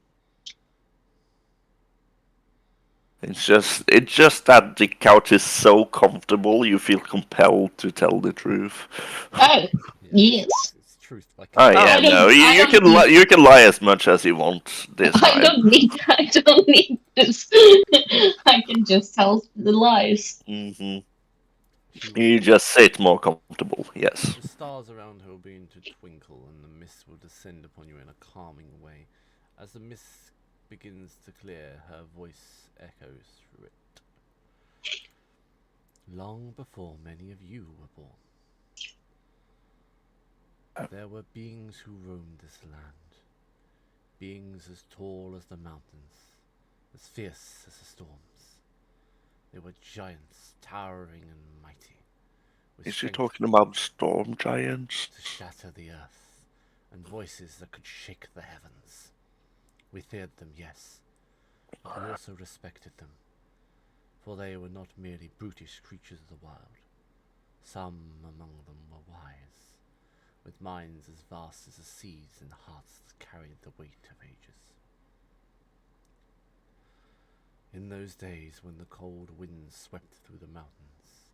It's just that the couch is so comfortable you feel compelled to tell the truth. Oh, yes. It's truth. Like, Oh yeah, I don't- no, I you don't can you can lie as much as you want this I time. don't need this. I can just tell the lies. Hmm. she You will- just sit more comfortable. Yes. The stars around her will begin to twinkle, and the mist will descend upon you in a calming way. As the mist begins to clear, her voice echoes through it. Long before many of you were born, there were beings who roamed this land. Beings as tall as the mountains, as fierce as the storms. They were giants, towering and mighty. with Is she strength talking about storm giants? to shatter the earth, and voices that could shake the heavens. We feared them, yes, but we also respected them, for they were not merely brutish creatures of the wild. Some among them were wise, with minds as vast as the seas and hearts that carried the weight of ages. In those days when the cold winds swept through the mountains,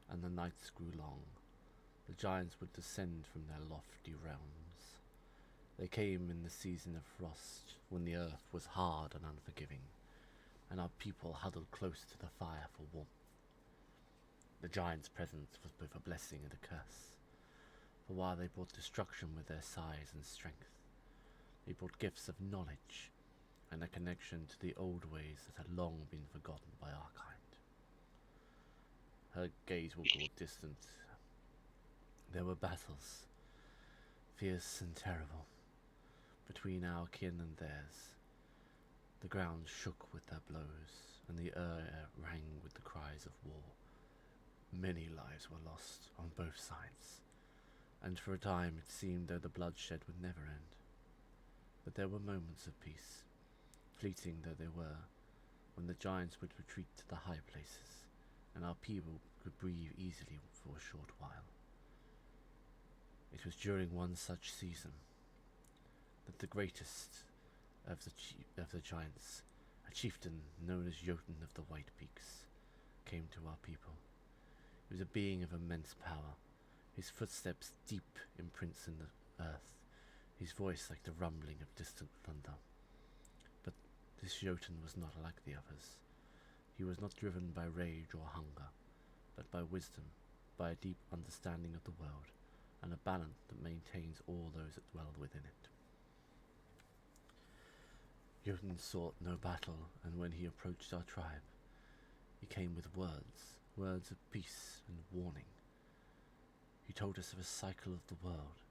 and the nights grew long, the giants would descend from their lofty realms. They came in the season of frost, when the earth was hard and unforgiving, and our people huddled close to the fire for warmth. The giants' presence was both a blessing and a curse, for while they brought destruction with their size and strength, they brought gifts of knowledge and a connection to the old ways that had long been forgotten by our kind. Her gaze will grow distant. There were battles, fierce and terrible, between our kin and theirs. The ground shook with their blows, and the air rang with the cries of war. Many lives were lost on both sides, and for a time it seemed though the bloodshed would never end. But there were moments of peace, fleeting though they were, when the giants would retreat to the high places, and our people could breathe easily for a short while. It was during one such season that the greatest of the giants, a chieftain known as Jotun of the White Peaks, came to our people. He was a being of immense power, his footsteps deep imprints in the earth, his voice like the rumbling of distant thunder. But this Jotun was not like the others. He was not driven by rage or hunger, but by wisdom, by a deep understanding of the world, and a balance that maintains all those that dwell within it. Jotun sought no battle, and when he approached our tribe, he came with words of peace and warning. He told us of a cycle of the world,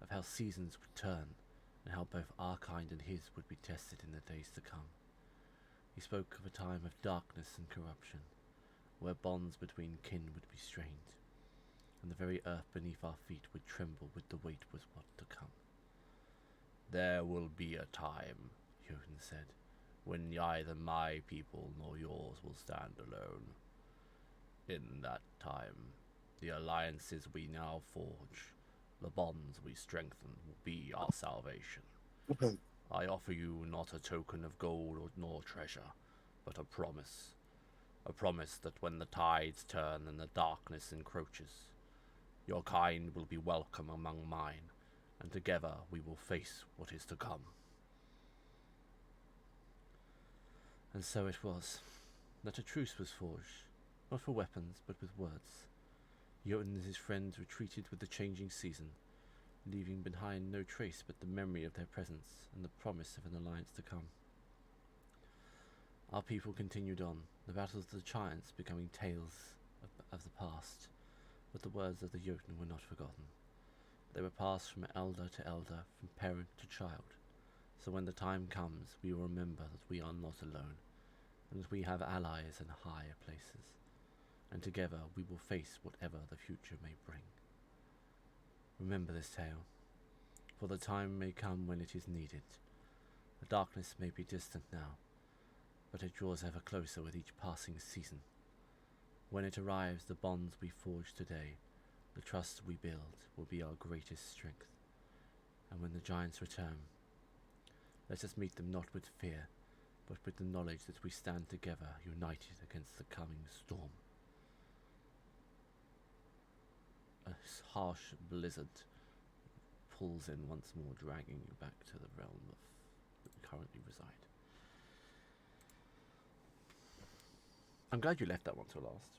of how seasons would turn, and how both our kind and his would be tested in the days to come. He spoke of a time of darkness and corruption, where bonds between kin would be strained, and the very earth beneath our feet would tremble with the weight was what to come. There will be a time, Jotun said, when neither my people nor yours will stand alone. In that time, the alliances we now forge, the bonds we strengthen, will be our salvation. I offer you not a token of gold nor treasure, but a promise that when the tides turn and the darkness encroaches, your kind will be welcome among mine, and together we will face what is to come. And so it was, that a truce was forged, not for weapons, but with words. Jotun and his friends retreated with the changing season, leaving behind no trace but the memory of their presence and the promise of an alliance to come. Our people continued on, the battles of the giants becoming tales of the past, but the words of the Jotun were not forgotten. They were passed from elder to elder, from parent to child, so when the time comes we will remember that we are not alone, and that we have allies in higher places, and together we will face whatever the future may bring. Remember this tale, for the time may come when it is needed. The darkness may be distant now, but it draws ever closer with each passing season. When it arrives, the bonds we forge today, the trust we build, will be our greatest strength. And when the giants return, let us meet them not with fear, but with the knowledge that we stand together, united against the coming storm. A harsh blizzard pulls in once more, dragging you back to the realm of where you currently reside. I'm glad you left that one till last.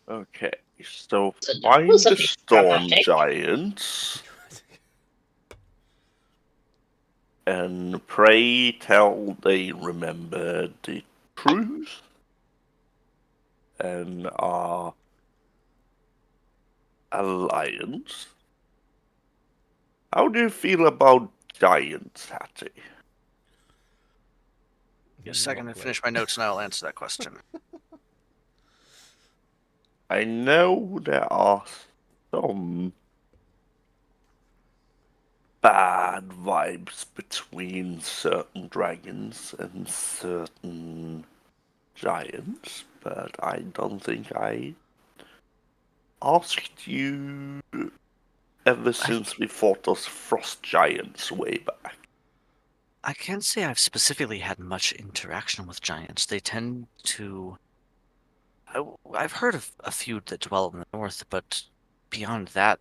Okay, so So that find was a the bit storm dramatic. giants and pray tell they remember the truth and our alliance. How do you feel about giants, Hattie? Give me a second to finish my notes and I'll answer that question. I know there are some bad vibes between certain dragons and certain giants, but I don't think I asked you ever since we fought those frost giants way back. I can't say I've specifically had much interaction with giants. They tend to... I've heard of a few that dwell in the north, but beyond that,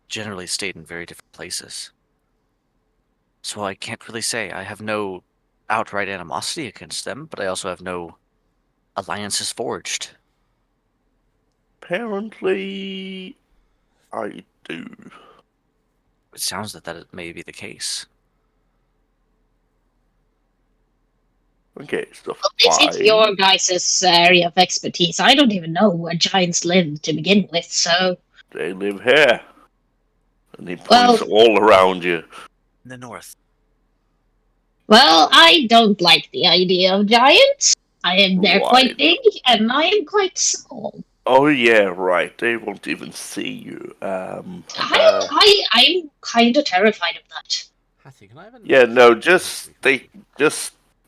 generally stayed in very different places. So I can't really say. I have no outright animosity against them, but I also have no alliances forged. Apparently, I do. It sounds that it may be the case. Okay, so Well, this is fine. your guys' area of expertise. I don't even know where giants live to begin with, so... They live here. And he points all around you. In the north. Well, I don't like the idea of giants. They're Why? quite big, and I am quite small. Oh yeah, right. They won't even see you. I'm kind of terrified of that. Hattie, can I have a Yeah, note no, on just history?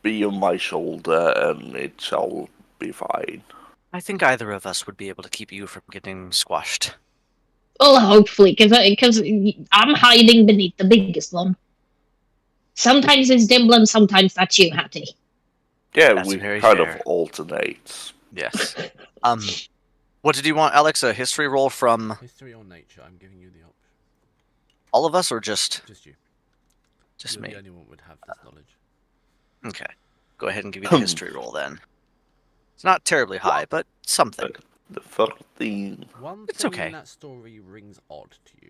be on my shoulder and it shall be fine. I think either of us would be able to keep you from getting squashed. Well, hopefully, because I'm hiding beneath the biggest one. Sometimes it's Dimble, and sometimes that's you, Hattie. Yeah, That's we very kind fair. of alternate. Yes. What did you want, Alex? A history roll from History or nature? I'm giving you the option. all of us, or just Just you. just You're me? the only one would have this knowledge. Okay. Go ahead and give you the history roll then. It's not terribly high, but something. The 13. One It's thing okay. in that story rings odd to you.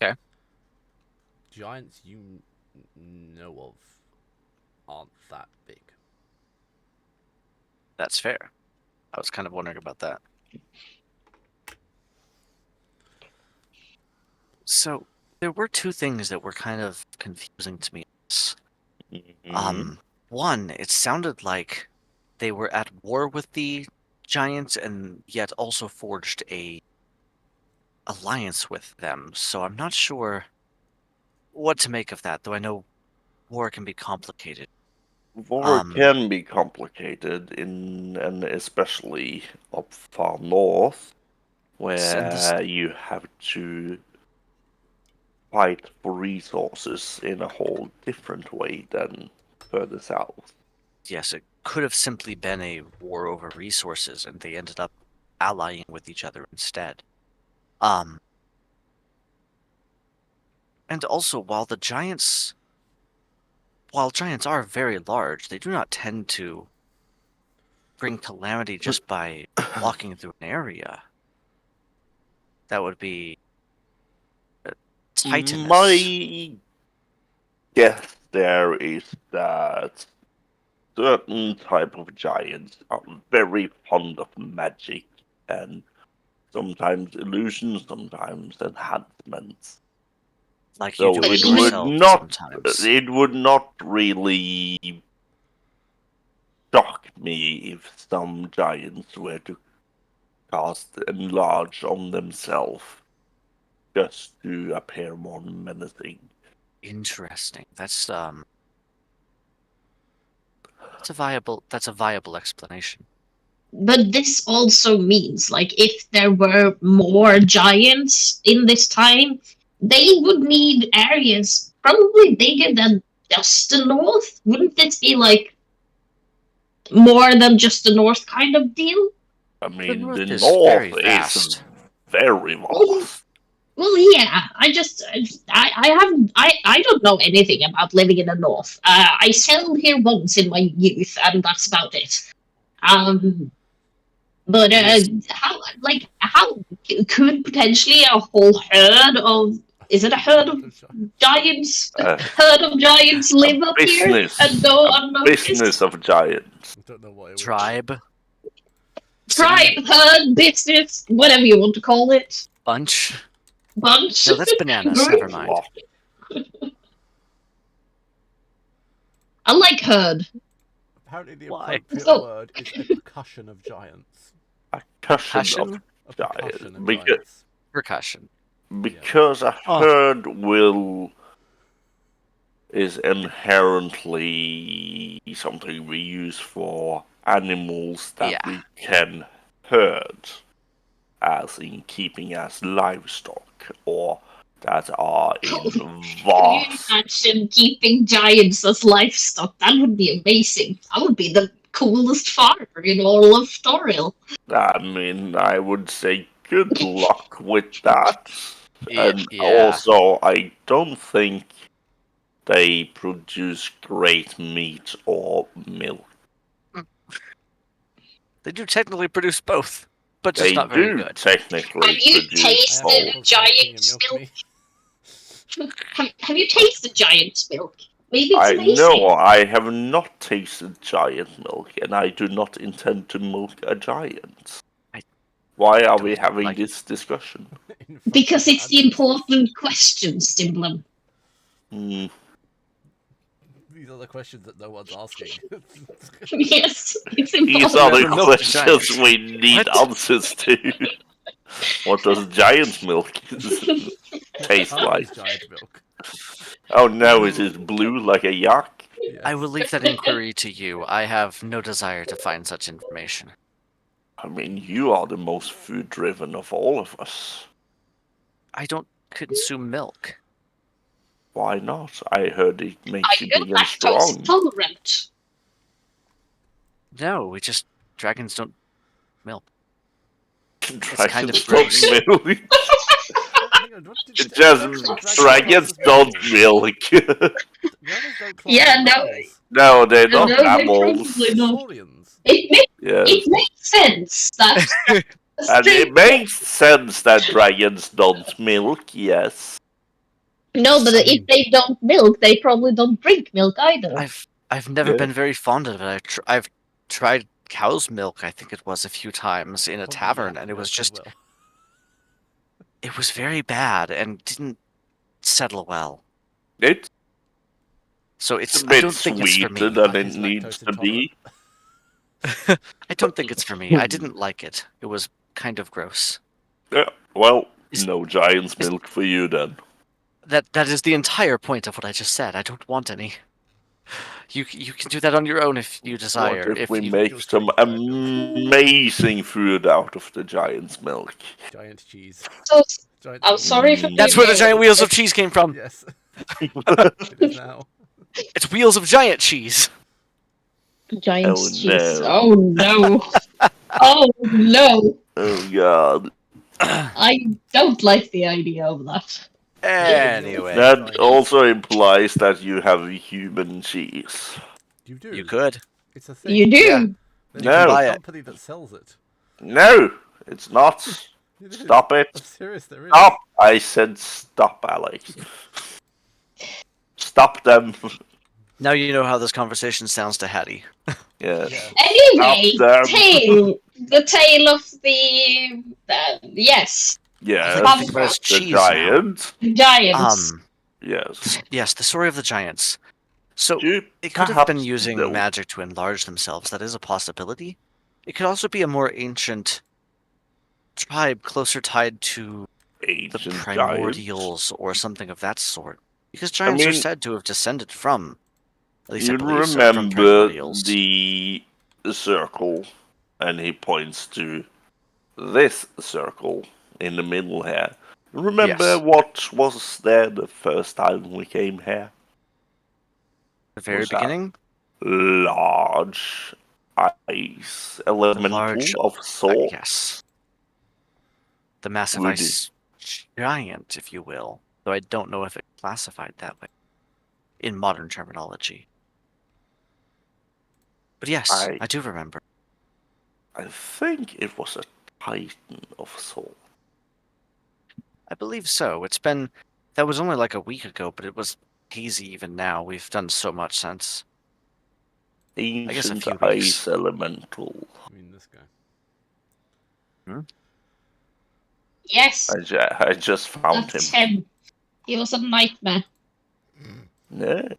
Okay. Giants you know of aren't that big. That's fair. I was kind of wondering about that. So there were two things that were kind of confusing to me. One, it sounded like they were at war with the giants and yet also forged a alliance with them. So I'm not sure what to make of that, though I know war can be complicated. War can be complicated and especially up far north, where you have to fight for resources in a whole different way than further south. Yes, it could have simply been a war over resources, and they ended up allying with each other instead. And also, while giants are very large, they do not tend to bring calamity just by walking through an area. That would be titanous. My guess there is that certain type of giants are very fond of magic and sometimes illusions, sometimes enhancements. Like So you do with it would yourselves not sometimes. it would not really shock me if some giants were to cast enlarge on themselves just to appear more menacing. Interesting. That's a viable explanation. But this also means, like, if there were more giants in this time, they would need areas probably bigger than just the north. Wouldn't this be like more than just the north kind of deal? I mean, north the is north very is vast. very vast. Well, yeah. I don't know anything about living in the north. I sailed here once in my youth, and that's about it. But how could potentially a whole herd of is it a herd of giants herd of giants live up here and go unnoticed? Business of giants. I don't know what it would Tribe, Tribe, herd, business, whatever you want to call it. bunch. Bunch. No, that's bananas. Group. Never mind. I like herd. Apparently the Why? appropriate So- word is a percussion of giants. A cushion Percussion? A Giants. percussion of Because- giants. Percussion. because a Oh. herd is inherently something we use for animals that Yeah. we can herd, as in keeping as livestock, or that are in Can you vast. imagine keeping giants as livestock? That would be amazing. That would be the coolest farmer in all of Storil. I mean, I would say good luck with that. And Yeah. also, I don't think they produce great meat or milk. They do technically produce both, but just They not very do good. technically Have you produce tasted both. Apples giant making you milk milk? me. Have you tasted giant's milk? Maybe it's I amazing. know I have not tasted giant milk, and I do not intend to milk a giant. Why are we don't having like- this discussion? In front Because of it's the ancestors. important question, Stimblem. Hmm. These are the questions that no one's asking. Yes, it's These are important. the Never milked a questions giant. we need What? answers to. What does giant milk taste How like? is giant milk? Oh no, is it blue like a yak? Yes. I will leave that inquiry to you. I have no desire to find such information. I mean, you are the most food-driven of all of us. I don't consume milk. Why not? I heard it Are makes you you big and lactose strong. intolerant? No, dragons don't milk. kind of Dragons gross. don't milk. Hang on, what did- It just dragons don't milk. Dragons don't climb Yeah, no. mammals. No, they're not No, they mammals. probably not. Saurians. Yes. It makes sense that And it makes sense that dragons don't milk, yes. No, but I if mean- they don't milk, they probably don't drink milk either. I've never Yeah. been very fond of it. I've tried cow's milk. I think it was a few times in a Probably tavern, not and it was milk as just well. it was very bad and didn't settle well. It's So a it's I bit don't think it's for sweeter me. than Like it he's needs lactose to be. I don't think it's for me. I didn't like it. It was kind of gross. Yeah, well, Is- no giant's milk for you then. That is the entire point of what I just said. I don't want any. You can do that on your own if you desire. What if we you, make goes some straight to amazing food out of the giant's milk? Giant cheese. So Giant I'm cheese. sorry for That's where the giant wheels of cheese came from. Yes. It is now. It's wheels of giant cheese. giant Oh, cheese. no. Oh no! Oh no! Oh god. I don't like the idea of that. Anyway, That also implies that you have human cheese. You do. you could. It's a thing. You do. Yeah. There's No. a Buy it. company that sells it. No, it's not. It is. Stop it. I'm serious, there is. Stop! I said stop, Alex. Stop them. Now you know how this conversation sounds to Hattie. Yes. Yeah. Anyway, Stop them. the tale of the Yes. Stop Think about it as The cheese now. giant. giants. Yes. Yes, the story of the giants. So Do you it could have been perhaps using know- magic to enlarge themselves. That is a possibility. It could also be a more ancient tribe, closer tied to the ancient giants. primordials or something of that sort. Because giants are mean, said to have descended from. At least I You believe so, from remember primordials. the circle, and he points to this circle in the middle here. Remember Yes. what was there the first time we came here? The very what's that? beginning. Large ice elemental large- of salt. Yes. The massive Would ice giant, if you will. Though I don't know if it's classified that way in modern terminology. But yes, I do remember. I think it was a titan of salt. I believe so. It's been that was only like a week ago, but it was hazy even now. We've done so much since. guess a Ancient few ice weeks. I elemental. mean, this guy. Yes, I just found that's him. him. He was a nightmare. Yeah.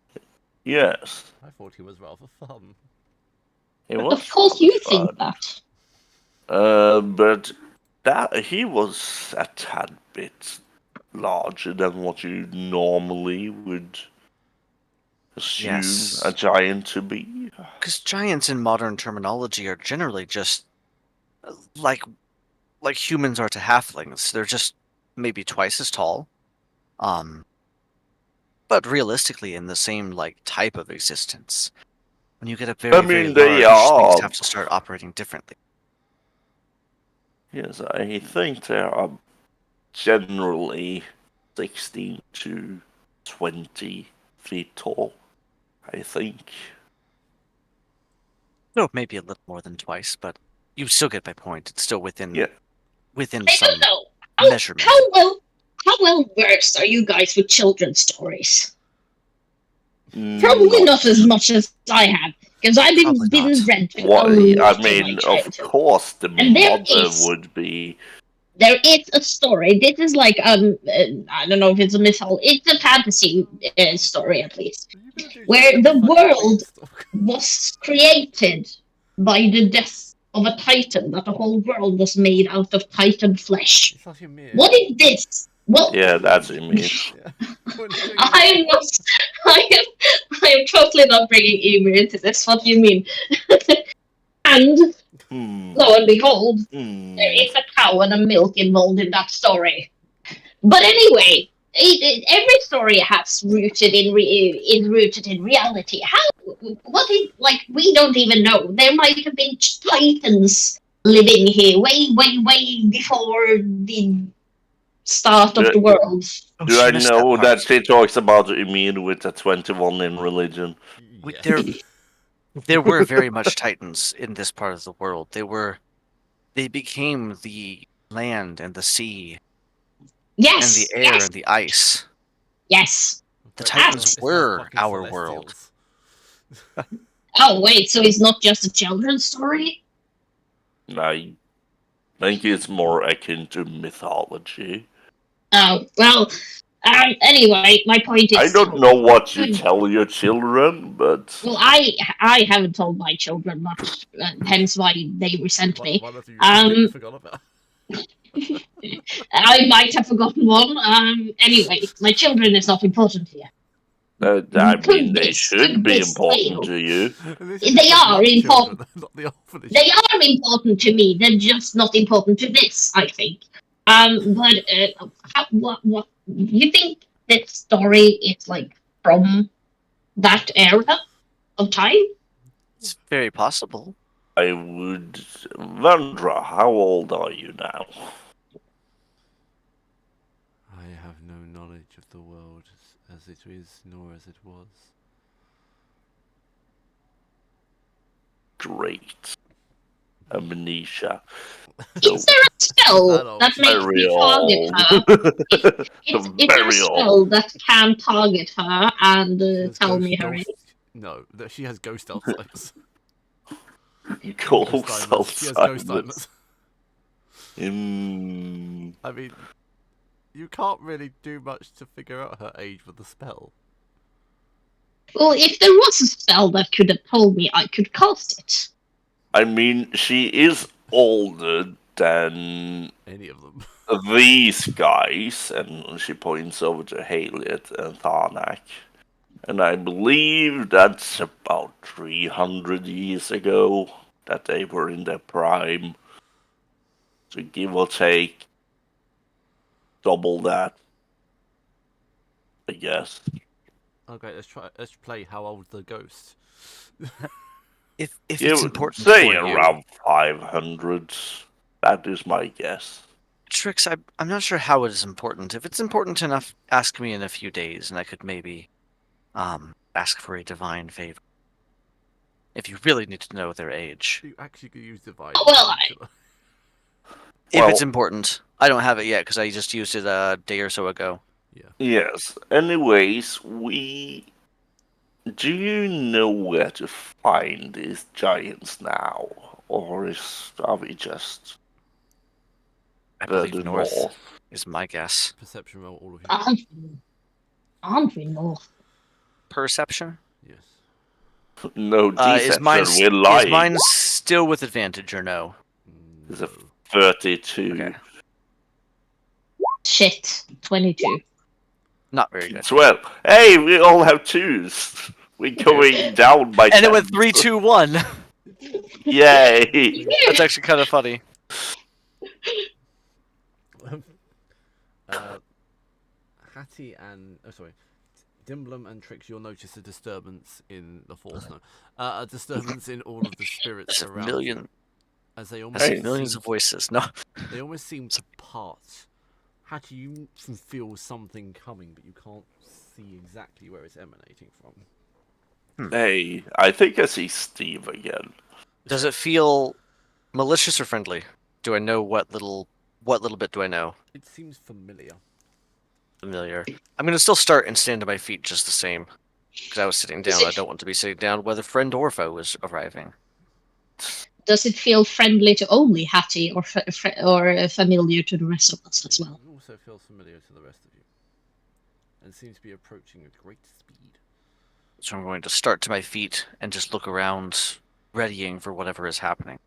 Yes. I thought he was rather fun. It But was of course you fun. think that. But that he was a tad bit larger than what you normally would assume Yes. a giant to be. Because giants in modern terminology are generally just like humans are to halflings. They're just maybe twice as tall. But realistically in the same like type of existence. When you get a very, very they large, things are. have to start operating differently. Yes, I think they are generally 16 to 20 feet tall. I think. No, maybe a little more than twice, but you still get my point. It's still within Yeah. within I some don't know. How, measurement. how well versed are you guys with children's stories? Probably not as much as I have, because I've Probably been not. read to What, a lot I mean, in my of childhood. course, the And there mother is- would be. There is a story. This is like I don't know if it's a mythology. It's a fantasy story at least. Are you gonna do Where some the fucking world- beanstalk? Was created by the death of a titan. That the whole world was made out of titan flesh. It's not Ymir. What is this? Well, Yeah, that's a myth. Yeah. We're doing I am not. I am totally not bringing Ymir into this. What do you mean? And lo and behold, there is a cow and a milk involved in that story. But anyway, every story has rooted is rooted in reality. How? What is like? We don't even know. There might have been titans living here way before the start of the world. Oh, Do she I missed know part. that she talks about Emir with a 21 in religion? Wait, Yes. there were very much Titans in this part of the world. They became the land and the sea Yes, and the air yes, and the ice. yes. The It's Titans it's were fucking our world. Celestials. Oh wait, so it's not just a children's story? I think it's more akin to mythology. Oh well. Anyway, my point is. I don't know what you tell your children, but Well, I haven't told my children much, hence why they resent me. One of you completely forgot about. I might have forgotten one. Anyway, my children is not important here. I Could mean, they this- should could be this important fail? to you. This They is just are young important. children, not the orphanage. They are important to me. They're just not important to this, I think. But what you think this story is like from that era of time? It's very possible. I would. Vandra, how old are you now? I have no knowledge of the world as it is, nor as it was. Great. Amnesia. Is there a spell that makes Very me target old. her? Is there a Very spell old. that can target her and She has tell ghost- me her age? ghost- No, she has ghost Alzheimer's. Call Ghost She has ghost Alzheimer's. I mean, you can't really do much to figure out her age with the spell. Well, if there was a spell that could have told me, I could cast it. I mean, she is older than Any of them. these guys, and she points over to Haliot and Tharnak. And I believe that's about 300 years ago that they were in their prime. So give or take double that, I guess. Okay, let's play how old the ghost. If You it's would important say for you, around 500. That is my guess. Trix, I'm not sure how it is important. If it's important enough, ask me in a few days, and I could maybe ask for a divine favor. If you really need to know their age. You actually could use divine. Oh, well, If Well- it's important. I don't have it yet because I just used it a day or so ago. Yes. Anyways, do you know where to find these giants now? Or are we just I believe further north is my guess. Perception roll, all of you. Aren't we north? Perception? Yes. No, deception, we're is lying. mine still with advantage or no? It's a No. 32. Okay. Shit, 22. Not very good. 12. Hey, we all have twos. We're going down by And it went 10. 3, 2, 1. Yay! That's actually kind of funny. Hattie and Dimblum and Trix, you'll notice a disturbance in the force. No, a disturbance in all of the spirits That's a around. million. As they That's almost millions seem, of voices. No. they almost seem to part. Hattie, you can feel something coming, but you can't see exactly where it's emanating from. Hey, I think I see Steve again. Does it feel malicious or friendly? Do I know what little bit do I know? It seems familiar. Familiar. I'm gonna still start and stand to my feet just the same. Because I was sitting down. I it- don't want to be sitting down whether friend or foe is arriving. Does it feel friendly to only Hattie or familiar to the rest of us as well? It also feels familiar to the rest of you. And seems to be approaching at great speed. So I'm going to start to my feet and just look around, readying for whatever is happening.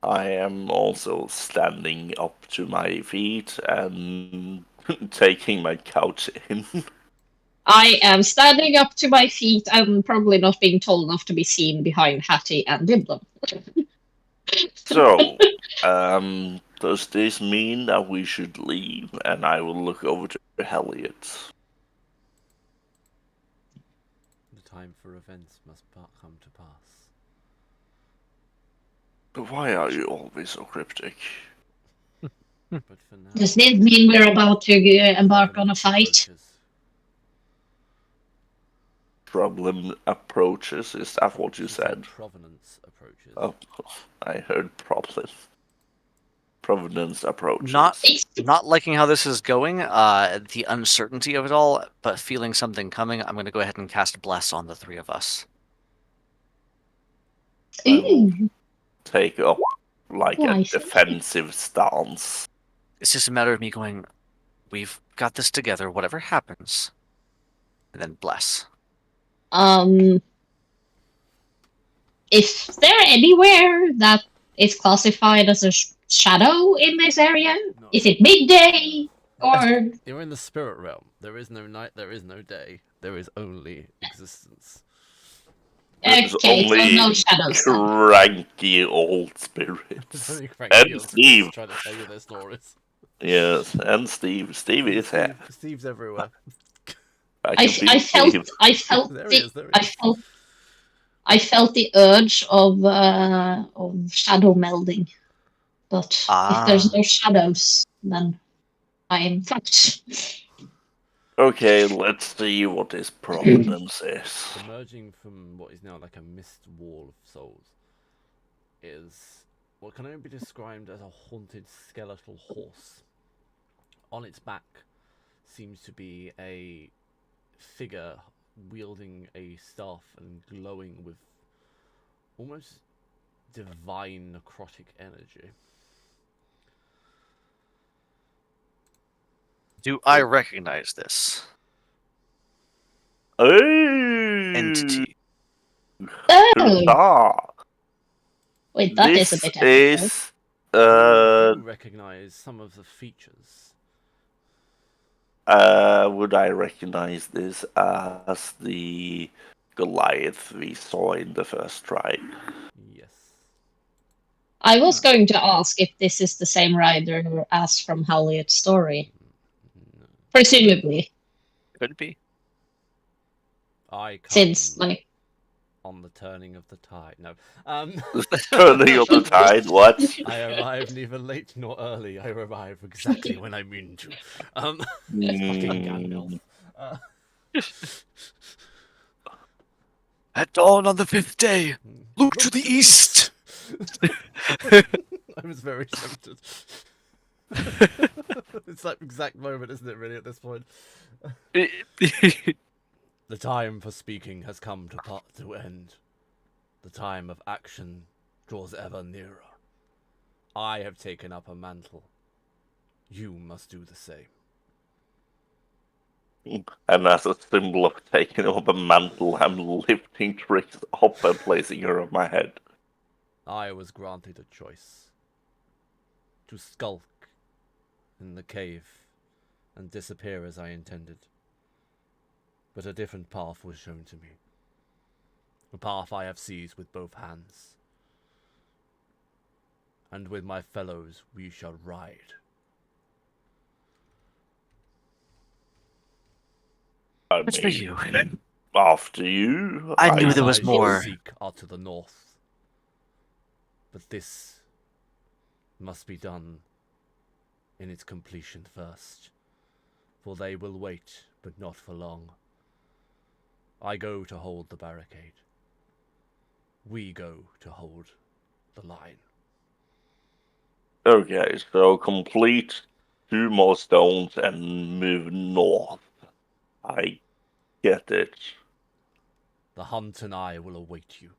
I am also standing up to my feet and taking my couch in. I am standing up to my feet and probably not being tall enough to be seen behind Hattie and Dimblum. So, does this mean that we should leave? And I will look over to Heliot. The time for events must come to pass. Why are you always so cryptic? But for now, Does this mean we're about to embark on a Providence fight? approaches. Problem approaches, is that what you She said? Provenance approaches. Oh, I heard problem. Providence approaches. Not liking how this is going, the uncertainty of it all, but feeling something coming, I'm going to go ahead and cast Bless on the three of us. I will Ooh, take up like a Why, thank you. defensive stance. It's just a matter of me going, we've got this together, whatever happens. And then Bless. Is there anywhere that is classified as a shadow in this area? No. Is it midday or? You're in the spirit realm. There is no night, there is no day. There is only existence. There's Okay, so only no shadows. Then. cranky old spirits. Only And cranky old spirits Steve. trying to tell you their stories. Yes, and Steve. Steve is here. Steve's everywhere. I I, can see I felt Steve. There he is. There he is. I felt the urge of shadow melding, but if there's no shadows, then I am fucked. Okay, let's see what this providence is. Emerging from what is now like a mist wall of souls is what can only be described as a haunted skeletal horse. On its back seems to be a figure wielding a staff and glowing with almost divine necrotic energy. Do I recognize this Oh, entity? Oh, talk. wait, that is This a bit epic. is You recognize some of the features. would I recognize this as the Goliath we saw in the first try? Yes. I was going to ask if this is the same rider as from Howliet's story. No. Presumably, Could be. I come since like on the turning of the tide. No. Turning of the tide, what? I arrive neither late nor early. I arrive exactly when I mean to. Fucking Gandalf. At dawn on the fifth day, look to the east. I was very tempted. It's that exact moment, isn't it, really, at this point? The time for speaking has come to end. The time of action draws ever nearer. I have taken up a mantle. You must do the same. And as a symbol of taking up a mantle, I'm lifting Trix up and placing her on my head. I was granted a choice. To skulk in the cave and disappear as I intended. But a different path was shown to me. A path I have seized with both hands. And with my fellows we shall ride. That's for you. After you, I knew The there was lives more. you seek are to the north. But this must be done in its completion first. For they will wait, but not for long. I go to hold the barricade. We go to hold the line. Okay, so complete 2 more stones and move north. I get it. The hunt and I will await you.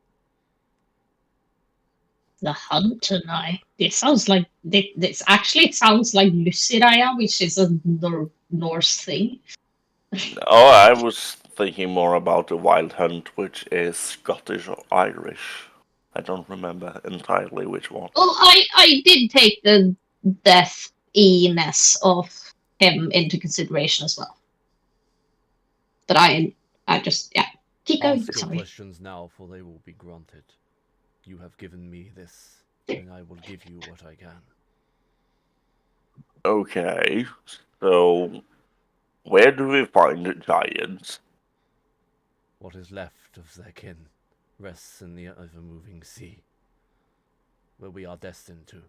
the hunt tonight. This sounds like this actually sounds like Lucidaya, which is a Norse thing. Oh, I was thinking more about the wild hunt, which is Scottish or Irish. I don't remember entirely which one. Well, I did take the death-iness of him into consideration as well. But I just keep going. Ask your Sorry. questions now, for they will be granted. You have given me this, and I will give you what I can. Okay, so where do we find the giants? What is left of their kin rests in the ever-moving sea. where we are destined to.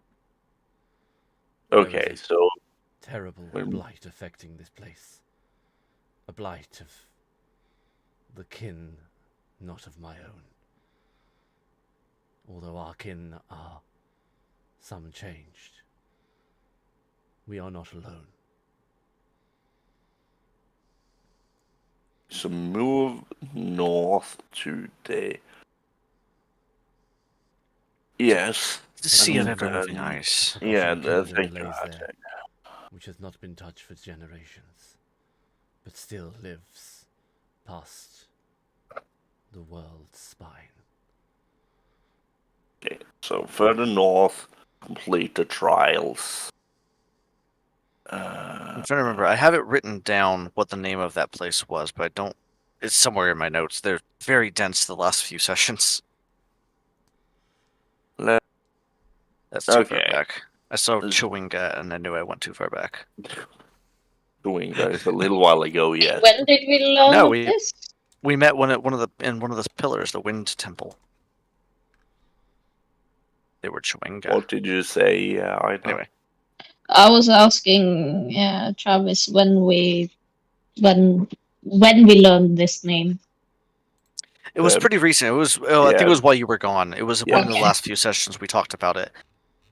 Okay, There is a so terrible When- blight affecting this place. A blight of the kin, not of my own. Although our kin are some changed, we are not alone. so move north to the. Yes. The sea of And, ever-moving ice. Yeah, Forgotten thank kingdom you. lays there, Hattie. which has not been touched for generations, but still lives past the world's spine. Okay, so further north, complete the trials. I'm trying to remember. I have it written down what the name of that place was, but I don't. It's somewhere in my notes. They're very dense the last few sessions. Le- That's too far Okay. back. I saw Is- Chewinga and I knew I went too far back. Doing that a little while ago, yes. When did we learn No, of we- this? We met one of the pillars, the Wind Temple. They were Chewinga. What did you say? I know. Anyway, I was asking Travis when we learned this name. it was Uh, pretty recent. It was. I think yeah. it was while you were gone. It was one of the Okay. last few sessions we talked about it.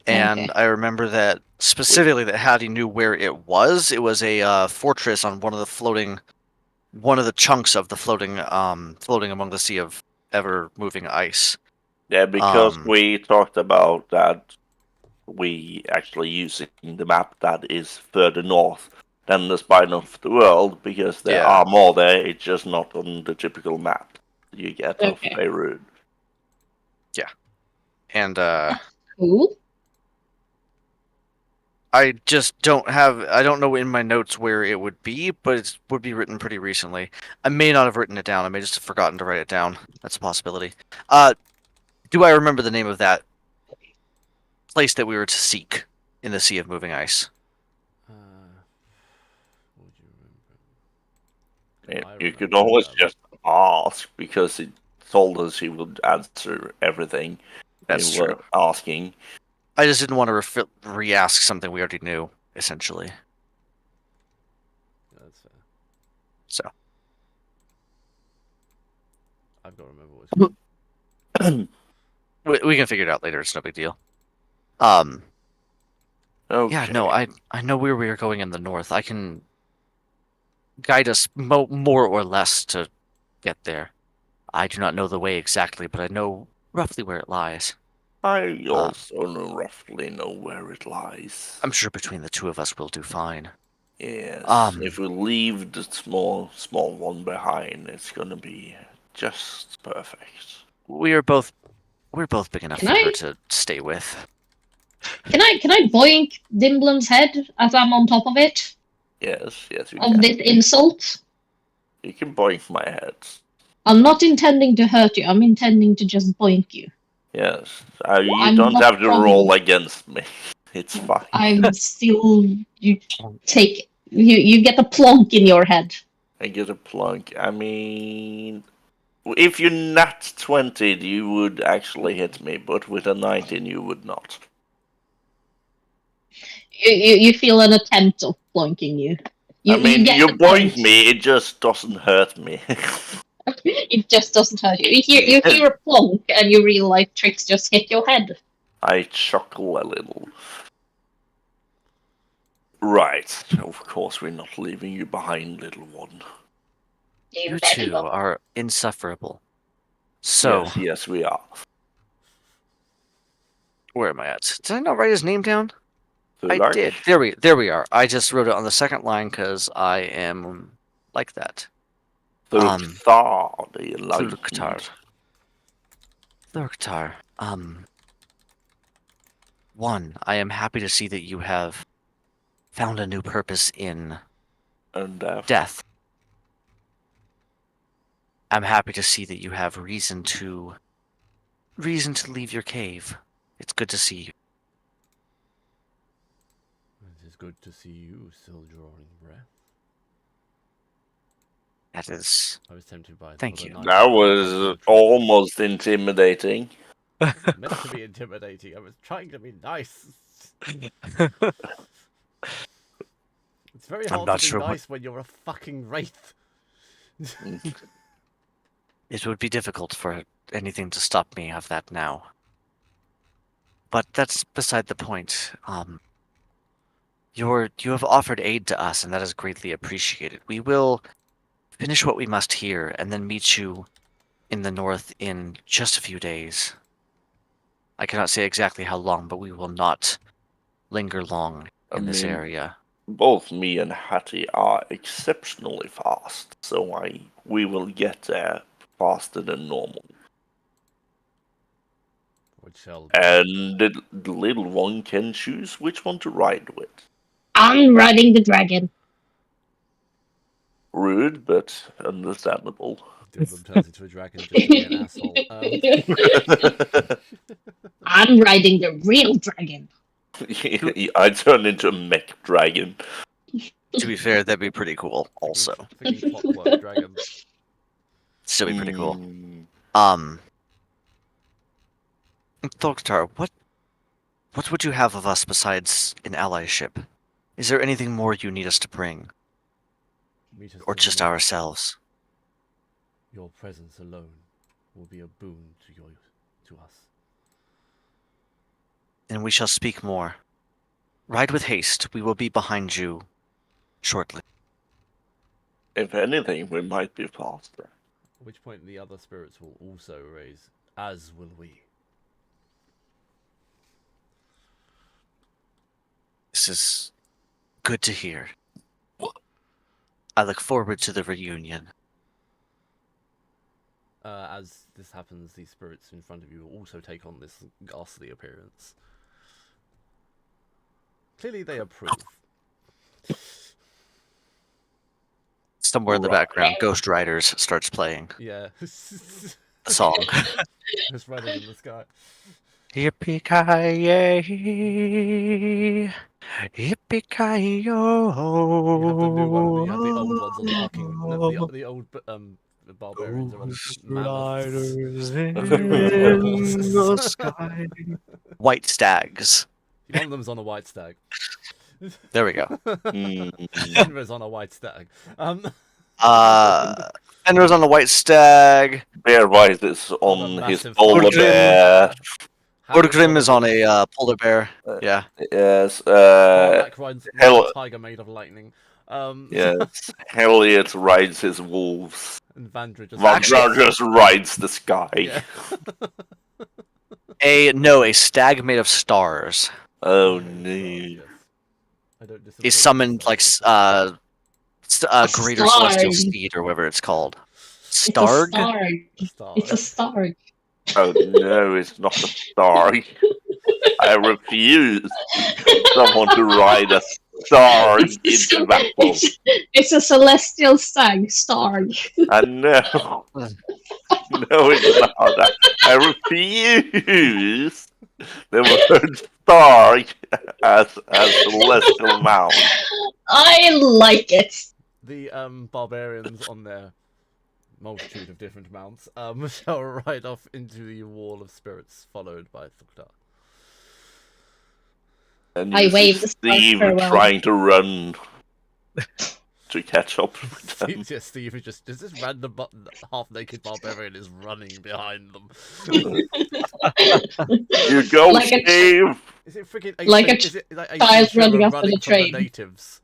And Okay. I remember that specifically that Hattie knew where it was. It was a fortress on one of the chunks of the floating among the sea of ever-moving ice. Yeah, because Um, we talked about that we actually using the map that is further north than the spine of the world, because there Yeah. are more there, it's just not on the typical map you get of Okay. Beirut. And Cool. I just I don't know in my notes where it would be, but it would be written pretty recently. I may not have written it down. I may just have forgotten to write it down. That's a possibility. Do I remember the name of that place that we were to seek in the Sea of Moving Ice? What would you remember? I You could remember, always just ask, because it told us he would answer everything That's we were true. asking. I just didn't want to re-ask something we already knew, essentially. That's fair. So, I've got to remember what it's called. we can figure it out later. It's no big deal. Okay. Yeah, no, I know where we are going in the north. I can guide us more or less to get there. I do not know the way exactly, but I know roughly where it lies. I also roughly know where it lies. I'm sure between the two of us we'll do fine. Yes, Um, if we leave the small one behind, it's gonna be just perfect. we're both big enough Can for her I- to stay with. Can I boink Dimblum's head as I'm on top of it? Yes, you Of can. this insult? You can boink my head. I'm not intending to hurt you. I'm intending to just boink you. Yes, you I'm don't not have to from- roll against me. It's fine. I'm still you get a plonk in your head. I get a plunk. I mean, if you're not 20, you would actually hit me, but with a 19, you would not. You feel an attempt of plonking you. I mean, get you the boink point. me, it just doesn't hurt me. It just doesn't hurt you. You hear a plonk and you realize Trix just hit your head. I chuckle a little. Right, of course we're not leaving you behind, little one. You bet two not. are insufferable. So, Yes, we are. where am I at? Did I not write his name down? I Thulak? did. There we are. I just wrote it on the second line because I am like that. Thurkthar, the enlightened. Thurktar. Thurktar. One, I am happy to see that you have found a new purpose in And death. I'm happy to see that you have reason to leave your cave. It's good to see you. It is good to see you still drawing breath. That is I was tempted by Thank the you. night that of the was possible trip. almost intimidating. wasn't meant to be intimidating. I was trying to be nice. It's very I'm hard not to be sure what- nice when you're a fucking wraith. It would be difficult for anything to stop me of that now. But that's beside the point. You have offered aid to us, and that is greatly appreciated. We will finish what we must here, and then meet you in the north in just a few days. I cannot say exactly how long, but we will not linger long in this area. Both me and Hattie are exceptionally fast, so we will get there faster than normal. Which shall be. And the little one can choose which one to ride with. I'm riding the dragon. Rude, but understandable. Dilbum turns into a dragon just to be an asshole. I'm riding the real dragon. I turn into a mech dragon. To be fair, that'd be pretty cool. Also, Freaking clockwork dragon. still be pretty cool. Mm, Thoktar, what would you have of us besides an allyship? Is there anything more you need us to bring, Meet us or in the just north. ourselves? Your presence alone will be a boon to us. Then we shall speak more. Ride with haste. We will be behind you shortly. if anything, we might be faster. At which point the other spirits will also raise, as will we. This is good to hear. I look forward to the reunion. As this happens, these spirits in front of you will also take on this ghastly appearance. Clearly they approve. Somewhere in the Right. background, Ghost Riders starts playing Yeah. the song. Just running in the sky. Yippee-ki-yay! Yippee-ki-yo! You have the new one, you have the old ones on the arcing, the old the barbarians are on Ghost mammoths. Riders New in horses. the sky. White stags. One of them's on a white stag. There we go. Fenrir's on a white stag. Fenrir's on a white stag. Bear rises On a on his massive polar Orgrim. bear. Ordgrim is on a polar bear. Yeah. Yes, Barlack rides Hell- a tiger made of lightning. yes. Elliot rides his wolves. And Vandra just Vandra just rides the sky. Yeah. A stag made of stars. Oh Yes. no. I don't disagree. He summoned like A greater star. celestial steed or whatever it's called. It's a Starg? star. Star. It's a star. Oh no, it's not a star. I refuse someone to ride a star into battle. It's a celestial stag, star. No. No, it's not. I refuse the word star as celestial mount. I like it. The barbarians on their multitude of different mounts shall ride off into the wall of spirits, followed by Thukta. And I you see wave the star Steve farewell. trying to run to catch up with them. Steve is just this random half-naked barbarian is running behind them. You go, Like a- Steve! Is it freaking Like a is it like Ace child Ventura running after the from train. natives?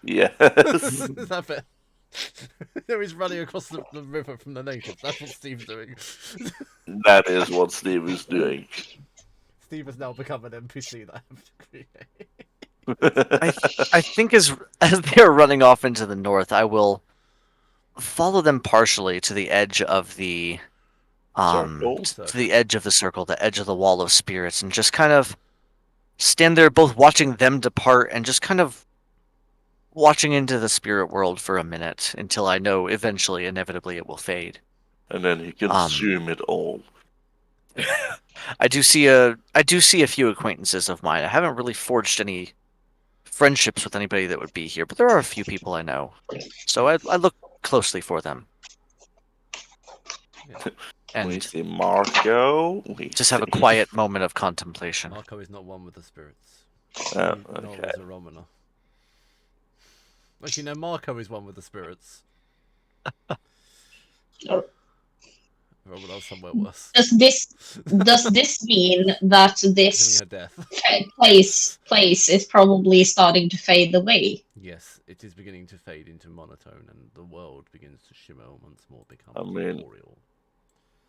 Yes. Is that it? No, he's running across the river from the natives. That's what Steve's doing. That is what Steve is doing. Steve has now become an NPC that I have to create. I think as they're running off into the north, I will follow them partially to the edge of the Circle? to the edge of the circle, the edge of the wall of spirits, and just kind of stand there, both watching them depart and just kind of watching into the spirit world for a minute until I know eventually, inevitably, it will fade. And then he consume it all. I do see a few acquaintances of mine. I haven't really forged any friendships with anybody that would be here, but there are a few people I know. So I look closely for them. Yeah. We and see Marco. We just have a see- quiet moment of contemplation. Marco is not one with the spirits. Oh, Nor okay. is Aromina. Actually, no, Marco is one with the spirits. Oh. Aromina somewhere worse. Does this mean that Giving this her death. place is probably starting to fade away? Yes, it is beginning to fade into monotone, and the world begins to shimmer once more, become I mean- corporeal.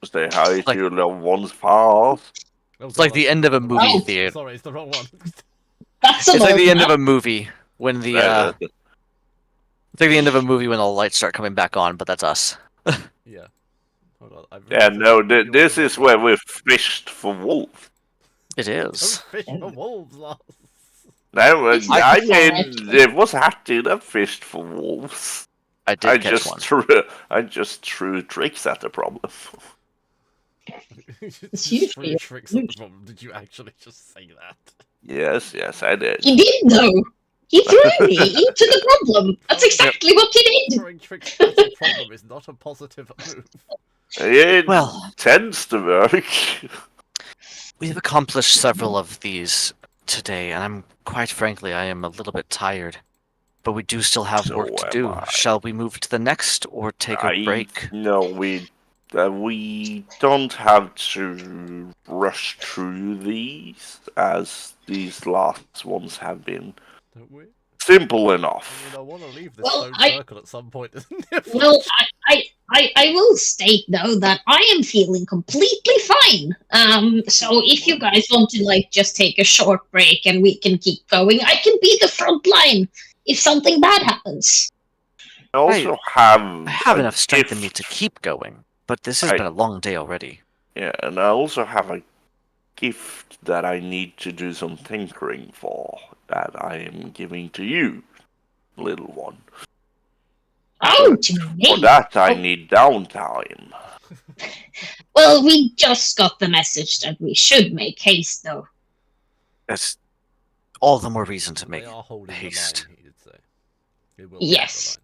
Say hi Like- to your little ones fast. Oh, It's like God, the end of a that's movie Oh. theater. Sorry, it's the wrong one. That's It's like the end one. of a movie when the it's like the end of a movie when the lights start coming back on, but that's us. Yeah. Hold on. I've Yeah, realised no, that you're this the is wrong where one. we fished for wolf. It Don't is. fish for wolves, Lars. No, It's I not mean, correct. it was Hattie that fished for wolves. I did catch one. I just threw tricks at the problem. You It's just threw usually- tricks at the problem. Did you actually just say that? Yes, I did. He did though. He threw me into the problem. That's exactly what he did. Throwing tricks at a problem is not a positive move. It Well, tends to work. we have accomplished several of these today, and I'm quite frankly, I am a little bit tired. But we do still have So work to am do. I. Shall we move to the next or take a break? No, we don't have to rush through these, as these last ones have been Don't we? simple I enough. mean, I want to leave this Well, stone circle at some point, isn't it? Well, I will state though that I am feeling completely fine. So if you guys want to like just take a short break and we can keep going, I can be the front line if something bad happens. I also have I have a enough strength in me gift. to keep going, but this has I- been a long day already. Yeah, and I also have a gift that I need to do some tinkering for that I am giving to you, little one. Oh, to For me. that I Oh. need downtime. Well, we just got the message that we should make haste, though. That's all the more reason to make They are holding haste. the line, he did say. They will Yes.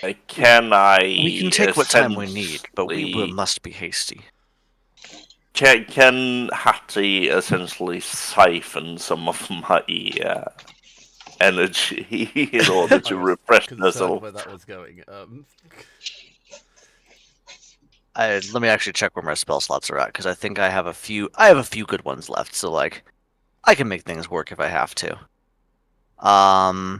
hold Can I? We can take what time we need, but we essentially- must be hasty. Can Hattie essentially siphon some of my energy in order the to line. refresh I was concerned herself? where that was going. Let me actually check where my spell slots are at, because I think I have a few. I have a few good ones left, so like, I can make things work if I have to. I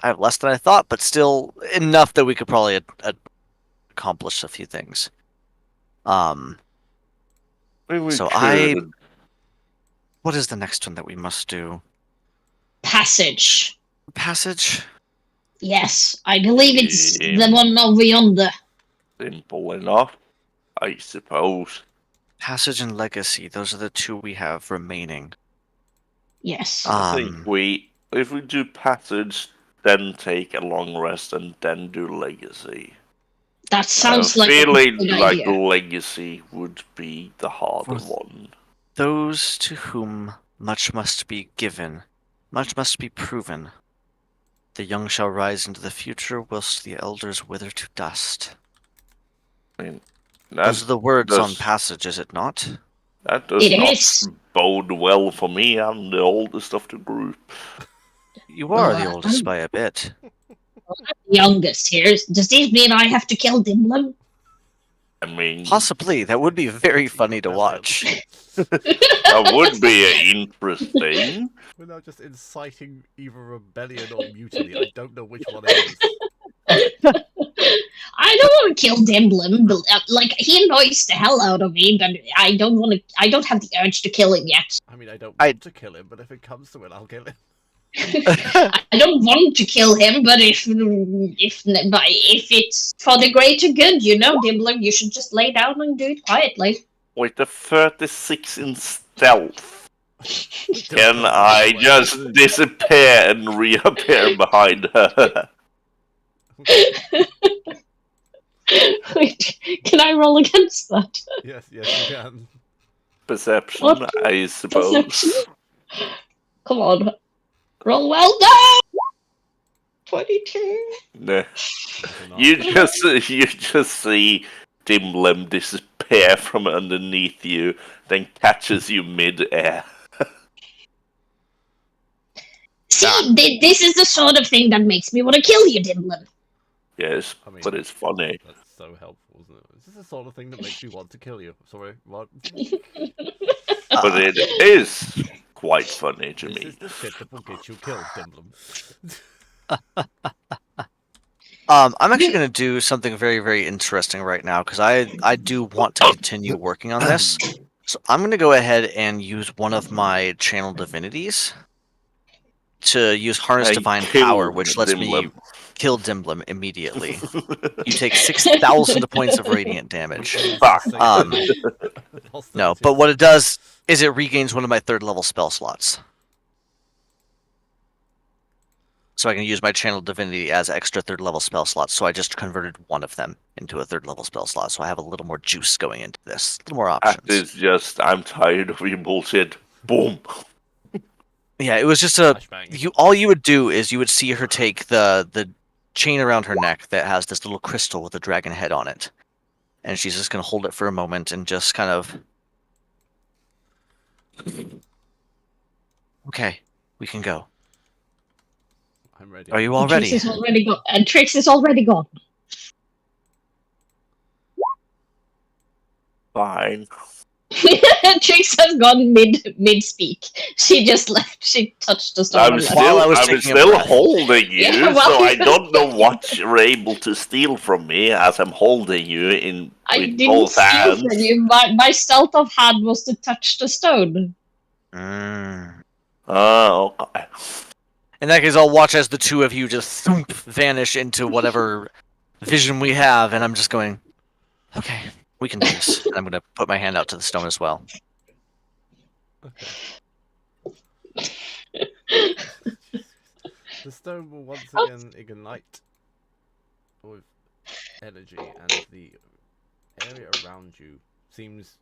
have less than I thought, but still enough that we could probably accomplish a few things. We So could- what is the next one that we must do? Passage. Passage? Yes, I believe it's Yeah. the one over yonder. Simple enough, I suppose. Passage and Legacy. Those are the two we have remaining. Yes. I think if we do passage, then take a long rest, and then do legacy. That sounds like a feeling good like idea. legacy would be the harder For- one. Those to whom much must be given, much must be proven. The young shall rise into the future, whilst the elders wither to dust. Those That, are the words on does- Passage, is it not? that does It not is. bode well for me. I'm the oldest of the group. You are the Well, oldest by a bit. Youngest here. Does this mean I have to kill Dimlum? I mean, Possibly. That would be very funny to watch. that would be interesting. We're now just inciting either rebellion or mutiny. I don't know which one it is. I don't want to kill Dimblum, but like he annoys the hell out of me. But I don't want to. I don't have the urge to kill him yet. I mean, I don't I- want to kill him, but if it comes to it, I'll kill him. I don't want to kill him, but if it's for the greater good, you know, Dimblum, you should just lay down and do it quietly. With the 36 in stealth, Don't can go I away. just disappear and reappear behind her? Wait, can I roll against that? Yes, you can. Perception, What? I suppose. Perception? Come on, roll well done. 22. Nah. That's enough. You just see Dimlim disappear from underneath you, then catches you mid-air. See, this is the sort of thing that makes me want to kill you, Dimlin. Yes, I mean, but it's funny. That's so helpful, isn't it? Is this the sort of thing that makes me want to kill you? Sorry, what? But it is quite funny to This me. is the shit that will get you killed, Dimblum. I'm actually going to do something very, very interesting right now because I do want to continue working on this. So I'm going to go ahead and use one of my channel divinities to use Harness I Divine kill Power, which lets me Dimlim. kill Dimblum immediately. You take 6,000 points of radiant damage. Fuck. No, but what it does is it regains one of my 3rd level spell slots. So I can use my channel divinity as extra 3rd level spell slots. So I just converted one of them into a 3rd level spell slot. So I have a little more juice going into this, a little more That options. is just, I'm tired of your bullshit. Boom. Yeah, it was just a. Flashbang. All you would do is you would see her take the chain around her neck that has this little crystal with a dragon head on it, and she's just gonna hold it for a moment and just kind of. Okay, we can go. I'm ready. Are you all Trix ready? is already gone. And Trix is already gone. Fine. Trix has gone mid speak. She just left. She touched the stone I'm and left. While I was I'm taking a still breath. holding you, Yeah, well, so I don't know what you're able to steal from me as I'm holding you in I with didn't both steal hands. from you. My stealth of hand was to touch the stone. Oh, okay. In that case, I'll watch as the two of you just thump, vanish into whatever vision we have, and I'm just going, okay, we can do this. And I'm going to put my hand out to the stone as well. Okay. The stone will once again ignite with energy, and the area around you seems,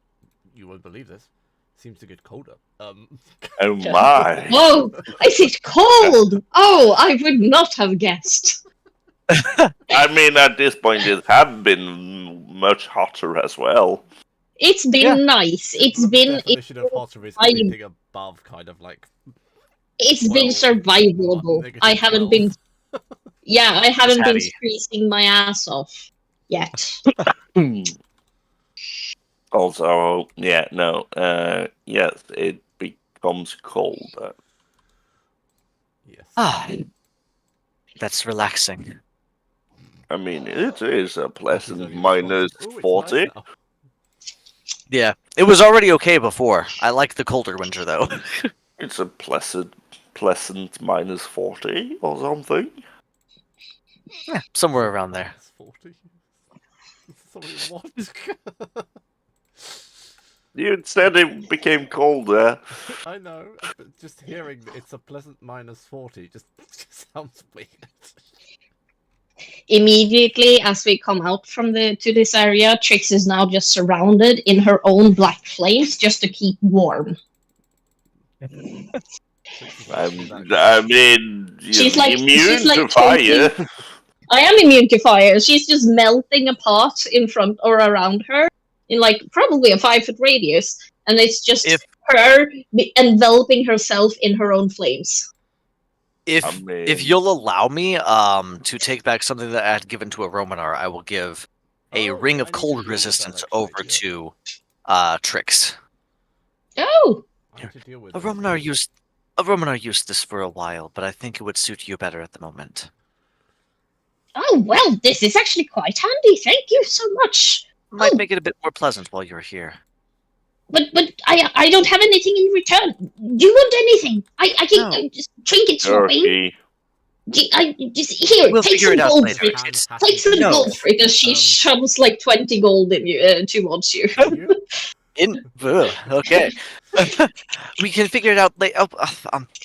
you won't believe this, seems to get colder. Oh my. Oh, is it cold? Oh, I would not have guessed. I mean, at this point, it had been much hotter as well. It's been nice. It's The been definition of hotter is I- anything above kind of like it's been 12, survivable. negative I haven't 12. been. Yeah, I haven't been Hattie. freezing my ass off yet. Also, yeah, no, yes, it becomes colder. Yes. Ah, that's relaxing. I mean, it is a It's pleasant only minus responsive. Ooh, it's 40. nice now. Yeah, it was already okay before. I like the colder winter, though. It's a pleasant minus 40 or something. Yeah, somewhere around there. It's 40. Sorry, what? You said it became colder. I know, but just hearing that it's a pleasant minus 40 just sounds weird. Immediately as we come out from to this area, Trix is now just surrounded in her own black flames just to keep warm. I mean, She's you're like- immune she's like to fire. I am immune to fire. She's just melting apart in front or around her in like probably a 5-foot radius, and it's just If- her enveloping herself in her own flames. If I mean- if you'll allow me to take back something that I had given to a Romanar, I will give a Oh, ring I of need to cold deal with that, resistance actually, over yeah. to Trix. Oh, I have to deal with A this. Romanar used this for a while, but I think it would suit you better at the moment. oh well, this is actually quite handy. Thank you so much. Might Oh. make it a bit more pleasant while you're here. But I don't have anything in return. Do you want anything? I can No. just trinket swapping. Turkey. I just here. We'll take figure some it out gold later. for it. It's- Take some No. gold for it, as she shoves like 20 gold in you towards you. Okay. We can figure it out later.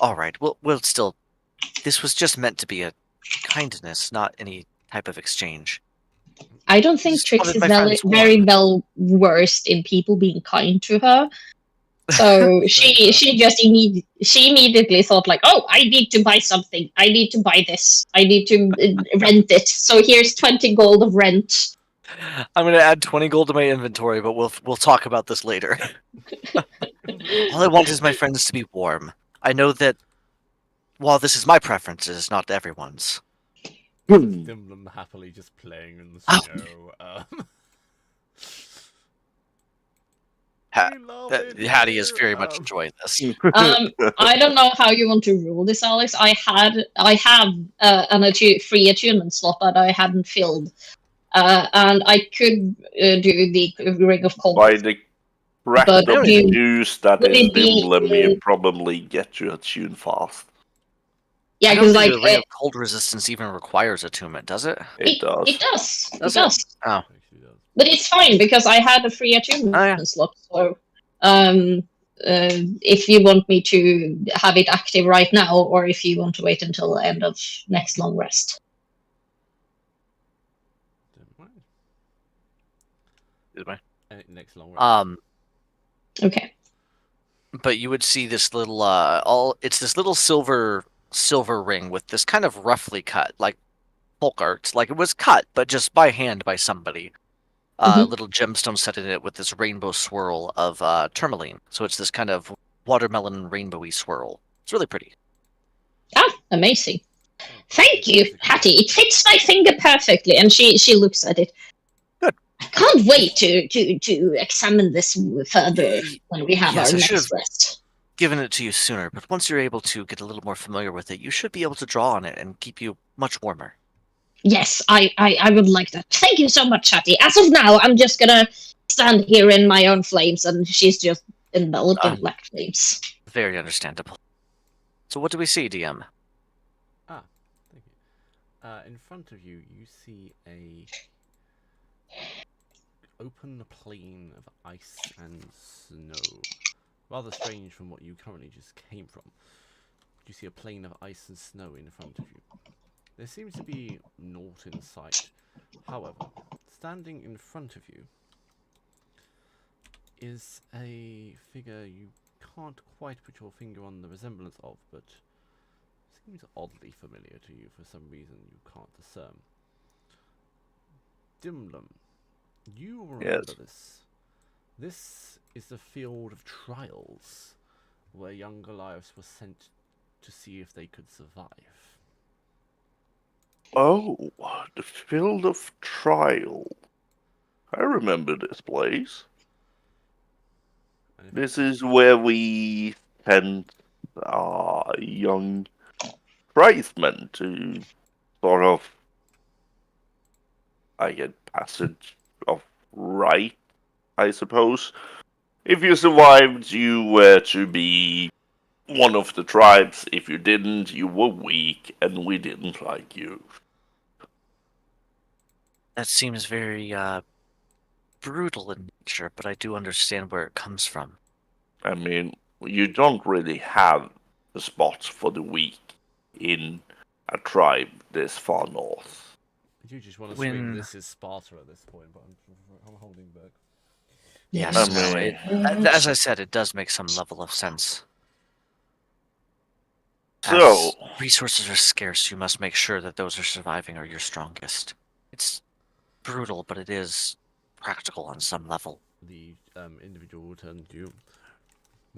All right. We'll still. This was just meant to be a kindness, not any type of exchange. I don't think Just Trix wanted is my friends very well versed in people being kind to her. So she just immediately thought like, oh, I need to buy something. I need to buy this. I need to rent it. So here's 20 gold of rent. I'm gonna add 20 gold to my inventory, but we'll talk about this later. All I want is my friends to be warm. I know that while this is my preference, it is not everyone's. Dimblum happily just playing in the snow. We love it Hattie is here. very much enjoying this. I don't know how you want to rule this, Alex. I have an free attunement slot that I hadn't filled, and I could do the Ring of Cold. By the crack But of you- news that would is it be, Dimblum, you probably get you attuned fast. Yeah, I don't because think like the Ring of Cold Resistance even requires attunement, does it? It does. It does. Does it it? does. Oh. Actually does. But it's fine because I had a free attunement Oh, yeah. slot. So, if you want me to have it active right now, or if you want to wait until the end of next long rest. Don't mind. Is my- Next long rest. Okay. But you would see this little it's this little silver ring with this kind of roughly cut, like folk art, like it was cut, but just by hand by somebody. Mhm. Little gemstone set in it with this rainbow swirl of tourmaline. So it's this kind of watermelon rainbowy swirl. It's really pretty. Ah, amazing. Thank you, Hattie. It fits my finger perfectly. And she looks at it. Good. I can't wait to examine this further when we have Yes, our I should next have rest. given it to you sooner, but once you're able to get a little more familiar with it, you should be able to draw on it and keep you much warmer. Yes, I would like that. Thank you so much, Hattie. As of now, I'm just gonna stand here in my own flames, and she's just enveloped in black flames. Very understandable. So what do we see, DM? Thank you. In front of you, you see a open plain of ice and snow. Rather strange from what you currently just came from. You see a plain of ice and snow in front of you. There seems to be naught in sight. However, standing in front of you is a figure you can't quite put your finger on the resemblance of, but seems oddly familiar to you for some reason you can't discern. Dimblum, you remember Yes. this. This is the field of trials, where young Goliaths were sent to see if they could survive. Oh, the field of trial. I remember this place. And if This is where we sent young tradesmen to sort of, I get passage of right, I suppose. If you survived, you were to be one of the tribes. If you didn't, you were weak, and we didn't like you. That seems very brutal in nature, but I do understand where it comes from. I mean, you don't really have the spots for the weak in a tribe this far north. you just want to When- scream, this is Sparta at this point, but I'm holding back. Yes, I no, mean- as I said, it does make some level of sense. So, As resources are scarce, you must make sure that those are surviving are your strongest. It's brutal, but it is practical on some level. The individual will turn to you.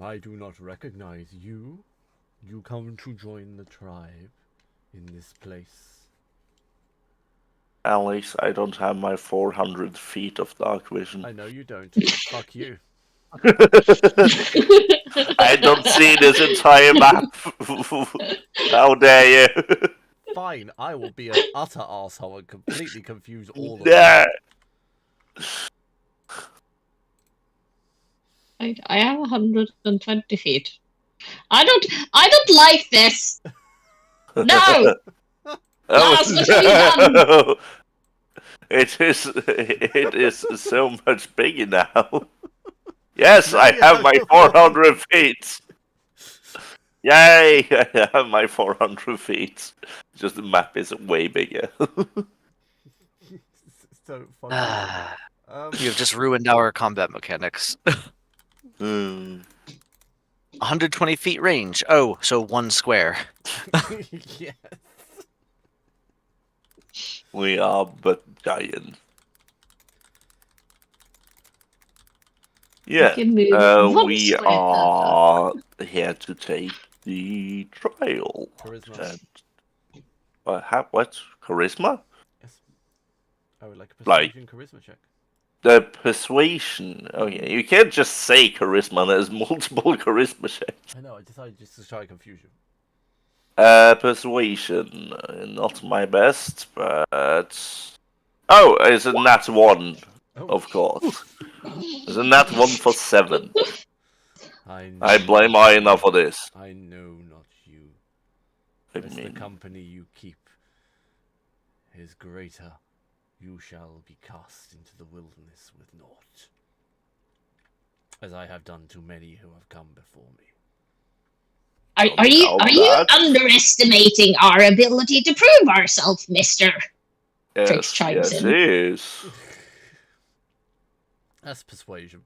I do not recognize you. You come to join the tribe in this place. Alex, I don't have my 400 feet of dark vision. I know you don't. Fuck you. I don't see this entire map. How dare you? Fine, I will be an utter asshole and completely confuse all of them. Yeah. I have 120 feet. I don't like this. No. Lars, what have you done? It is so much bigger now. Yes, I have my 400 feet. Yay! I have my 400 feet. Just the map is way bigger. So funny. You have just ruined our combat mechanics. Hmm. 120 feet range. Oh, so 1 square. Yes. We are but giants. Yeah, can move one we square. are here to take the trial. Charisma. And, what? Charisma? Yes. Oh, like a Like- persuasion charisma check. The persuasion. Oh yeah, you can't just say charisma. There's multiple charisma checks. I know. I decided just to try confusion. Persuasion. Not my best, but oh, it's a nat 1, Oh, of course. It's a nat 1 for 7. I I blame Aina for this. I know not you. I As the mean, company you keep is greater, you shall be cast into the wilderness with naught, as I have done to many who have come before me. Are you that. underestimating our ability to prove ourselves, Mister? Trix yes, chimes yes, in. it is. That's persuasion.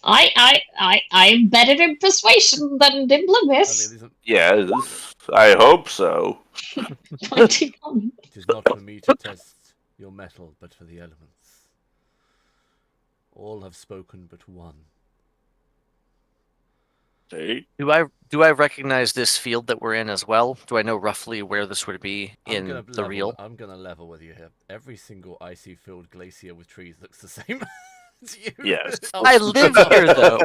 I'm better in persuasion than Dimblum I is. mean, isn't, Yes, I hope so. 21. it is not for me to test your metal, but for the elements. All have spoken but one. See? Do I recognize this field that we're in as well? Do I know roughly where this would be in the real? I'm gonna level with you here. Every single icy filled glacier with trees looks the same. To you. Yes. I live here though.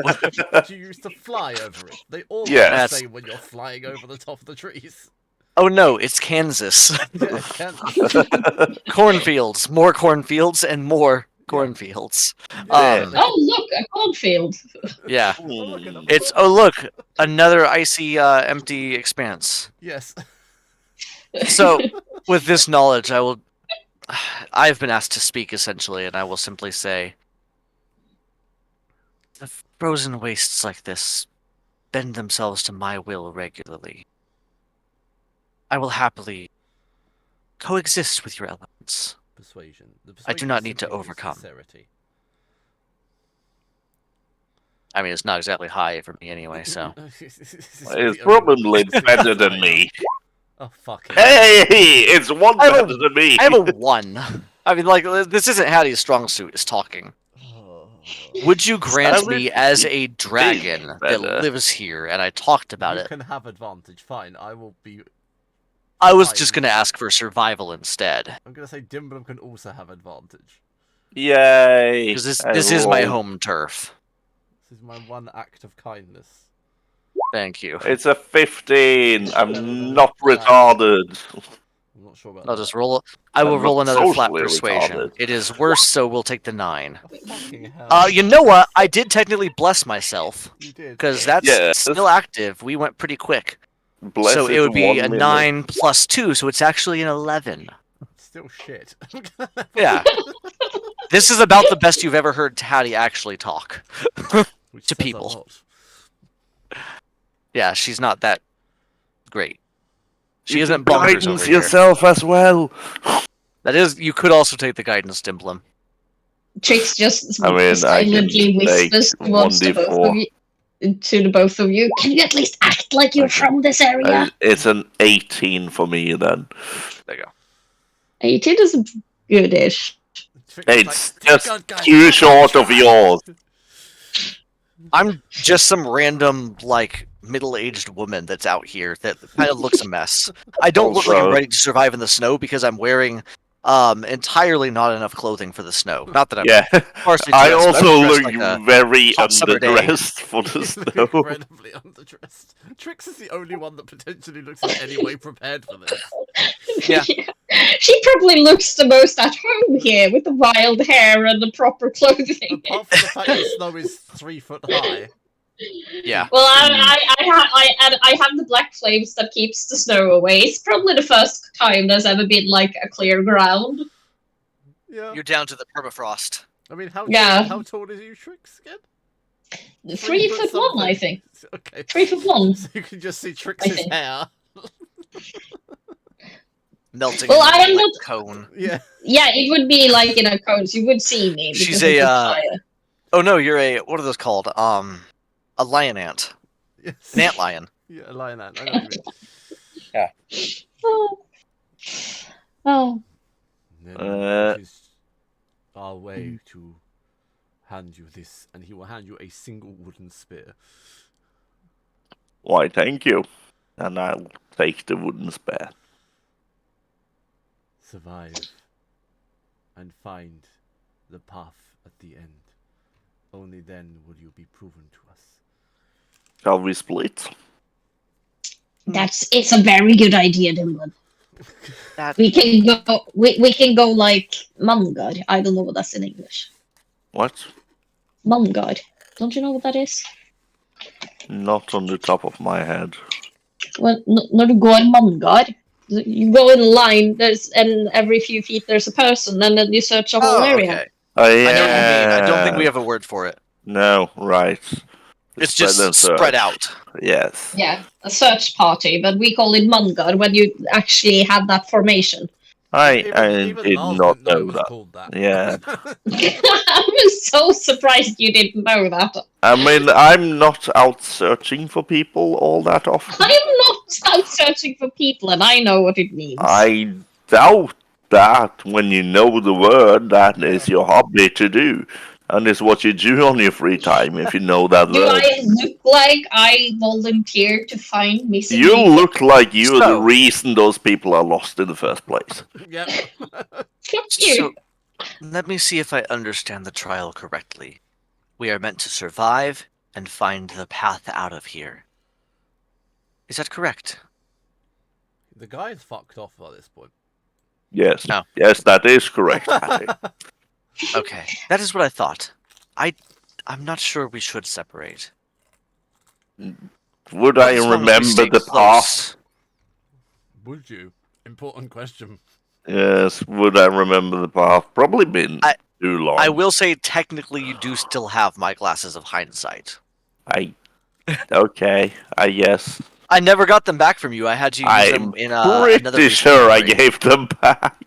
You used to fly over it. They all Yeah. look the That's- same when you're flying over the top of the trees. Oh no, it's Kansas. Yeah, it can. Cornfields, more cornfields, and more cornfields. Yeah. Oh, look, a cornfield. Yeah, Hmm. it's look, another icy, empty expanse. Yes. So, with this knowledge, I've been asked to speak essentially, and I will simply say, the frozen wastes like this bend themselves to my will regularly. I will happily coexist with your elements. Persuasion. The I do persuasion not need to simply means overcome. sincerity. I mean, it's not exactly high for me anyway, so. It's probably better than me. Oh, fuck it. Hey, it's one I have a- better than me. I have a 1. I mean, like, this isn't Hattie's strong suit, is talking. Oh. Would you grant Sounded me as it a dragon that better. lives here, and I talked about You it, can have advantage. Fine, I will be. I was fine. just gonna ask for survival instead. I'm gonna say Dimblum can also have advantage. Yay! Because this I is my rolled- home turf. This is my one act of kindness. Thank you. It's a 15. I'm not retarded. I'm not sure about I'll that. just roll. I will I'm roll not another flat socially persuasion. retarded. It is worse, so we'll take the 9. Oh, fucking hell. You know what? I did technically bless myself You did. because that's Yes. still active. We went pretty quick, Blessed so it would be 1 a minute. 9 plus 2, so it's actually an 11. Still shit. Yeah. This is about the best you've ever heard Hattie actually talk. Which To says a people. lot. Yeah, she's not that great. She You isn't can bonkers guidance over here. yourself as well. That is, you could also take the guidance, Dimblum. Trix just I mean, I can silently take whispers towards the both 1d4. of you. To the both of you, can you at least act like you're Okay. from this area? It's an 18 for me then. There you go. 18 is goodish. Trix is It's like, just "God, guys, too short of try." yours. I'm just some random, like, middle-aged woman that's out here that kind of looks a mess. I don't look like I'm Also- ready to survive in the snow because I'm wearing entirely not enough clothing for the snow. Not that I'm Yeah, partially I dressed, but I'm also dressed look like a very hot summer day. underdressed for the He's snow. incredibly underdressed. Trix is the only one that potentially looks in any way prepared for this. Yeah. She probably looks the most at home here with the wild hair and the proper clothing. Apart from the fact the snow is 3 foot high. Yeah. Well, I have the black flames that keeps the snow away. It's probably the first time there's ever been like a clear ground. Yeah. You're down to the permafrost. I mean, how Yeah. how tall is you, Trix, again? 3 foot 1, I something. think. Okay. 3 foot 1. So you can just see Trix's think. hair. Melting Well, in I a, am like, not- cone. Yeah. Yeah, it would be like in a cone, so you would see me. She's because it's a, higher. Oh no, you're a, what are those called? A lion ant. Yes. An antlion. Yeah, a lion ant. I know what you mean. Oh. Oh. Then Uh, it is our way to hand you this, and he will hand you a single wooden spear. Why, thank you. And I'll take the wooden spear. Survive and find the path at the end. Only then will you be proven to us. Shall we split? It's a very good idea, Dimwit. That We can go like Mungard. I don't know what that's in English. What? Mungard. Don't you know what that is? Not on the top of my head. Well, när du går Mungard, you go in a line. And every few feet there's a person, and then you search a whole area. okay. Oh, yeah. I know what you mean. I don't think we have a word for it. No, right. It's Spread just and search. spread out. Yes. Yeah, a search party, but we call it Mungard when you actually have that formation. I Even did Lars not didn't know it know was that. called that. Yeah. I was so surprised you didn't know that. I mean, I'm not out searching for people all that often. I'm not out searching for people, and I know what it means. I doubt that when you know the word, that is your hobby to do. And it's what you do on your free time if you know that Do word. I look like I volunteered to find missing You people? look like you're the So- reason those people are lost in the first place. Yep. Fuck you. So, let me see if I understand the trial correctly. We are meant to survive and find the path out of here. Is that correct? The guy is fucked off by this point. Yes. No. Yes, that is correct, Hattie. Okay, that is what I thought. I'm not sure we should separate. Would I As long as we remember stay the close. path? Would you? Important question. Yes, would I remember the path? Probably been too long. I will say, technically, you do still have my glasses of hindsight. Okay, I guess. I never got them back from you. I had you use I'm them in another pretty piece of sure I memory. gave them back.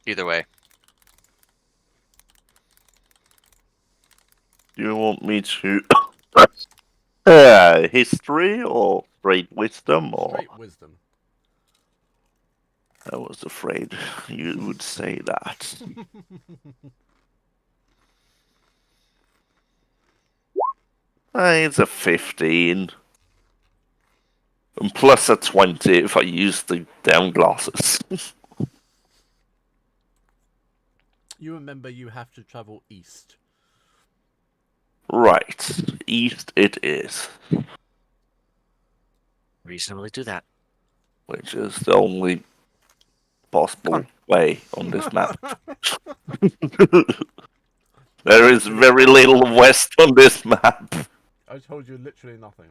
Either way. Do you want me to history or straight wisdom? Or Straight wisdom. I was afraid you would say that. It's a 15. And plus a 20 if I use the damn glasses. You remember you have to travel east. Right, east it is. Reasonably do that. Which is the only possible way on this map. There is very little west on this map. I told you literally nothing.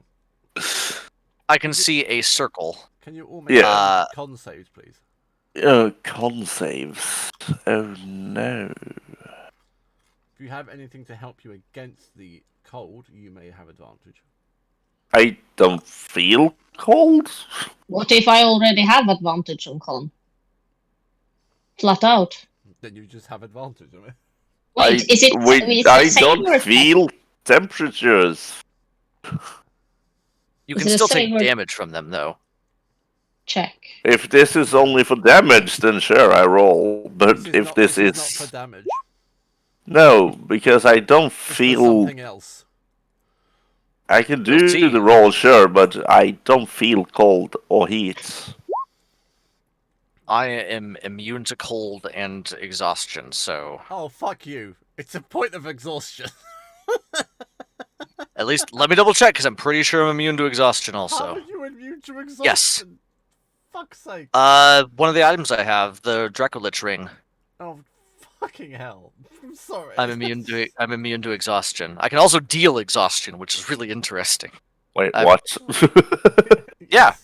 I can see a circle. Can you all make Yeah. con saves, please? Con saves. Oh no. If you have anything to help you against the cold, you may have advantage. I don't feel cold. What if I already have advantage on con? Flat out. Then you just have advantage on it. Wait, is it? Is I it same or don't feel temperatures. You Is can it the still take same or- damage from them, though. check? If this is only for damage, then sure, I roll. But if this is is... not for damage. No, because I don't It's for feel... something else. I can We'll do see. the roll, sure, but I don't feel cold or heat. I am immune to cold and exhaustion, so Oh, fuck you. It's a point of exhaustion. at least let me double check because I'm pretty sure I'm immune to exhaustion How also. are you immune to exhaustion? Yes. Fuck's sake. One of the items I have, the Dracolich ring. Oh, fucking hell. I'm sorry. I'm immune to exhaustion. I can also deal exhaustion, which is really interesting. Wait, I'm- what? Yeah.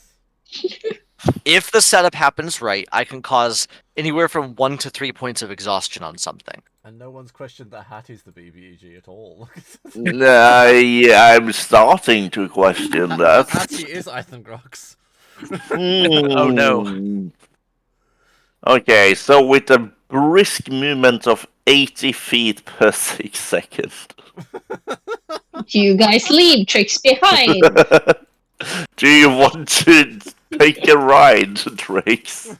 If the setup happens right, I can cause anywhere from 1 to 3 points of exhaustion on something. And no one's questioned that Hat is the BBEG at all. I'm starting to question that. Hattie is Isengrox. Oh, no. Okay, so with a brisk movement of 80 feet per 6 seconds. You guys leave Trix behind. Do you want to take a ride, Trix?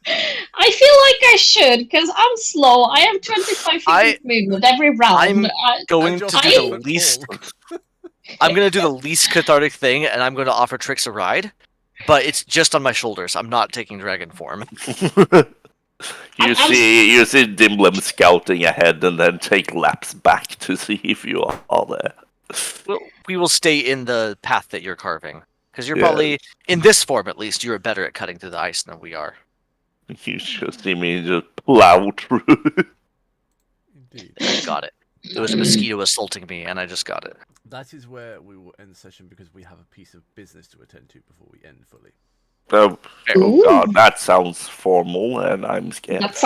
I feel like I should, because I'm slow. I have 25 feet of movement every round. I'm going And to you're do 6 the foot least. tall. I'm gonna do the least cathartic thing, and I'm going to offer Trix a ride, but it's just on my shoulders. I'm not taking dragon form. You see Dimblem scouting ahead and then take laps back to see if you are there. We will stay in the path that you're carving, because you're Yeah. probably in this form at least. You're better at cutting through the ice than we are. You just see me just plow through. Indeed. I got it. It was a mosquito assaulting me, and I just got it. That is where we will end the session because we have a piece of business to attend to before we end fully. Oh Ooh. god, that sounds formal and I'm scared. That's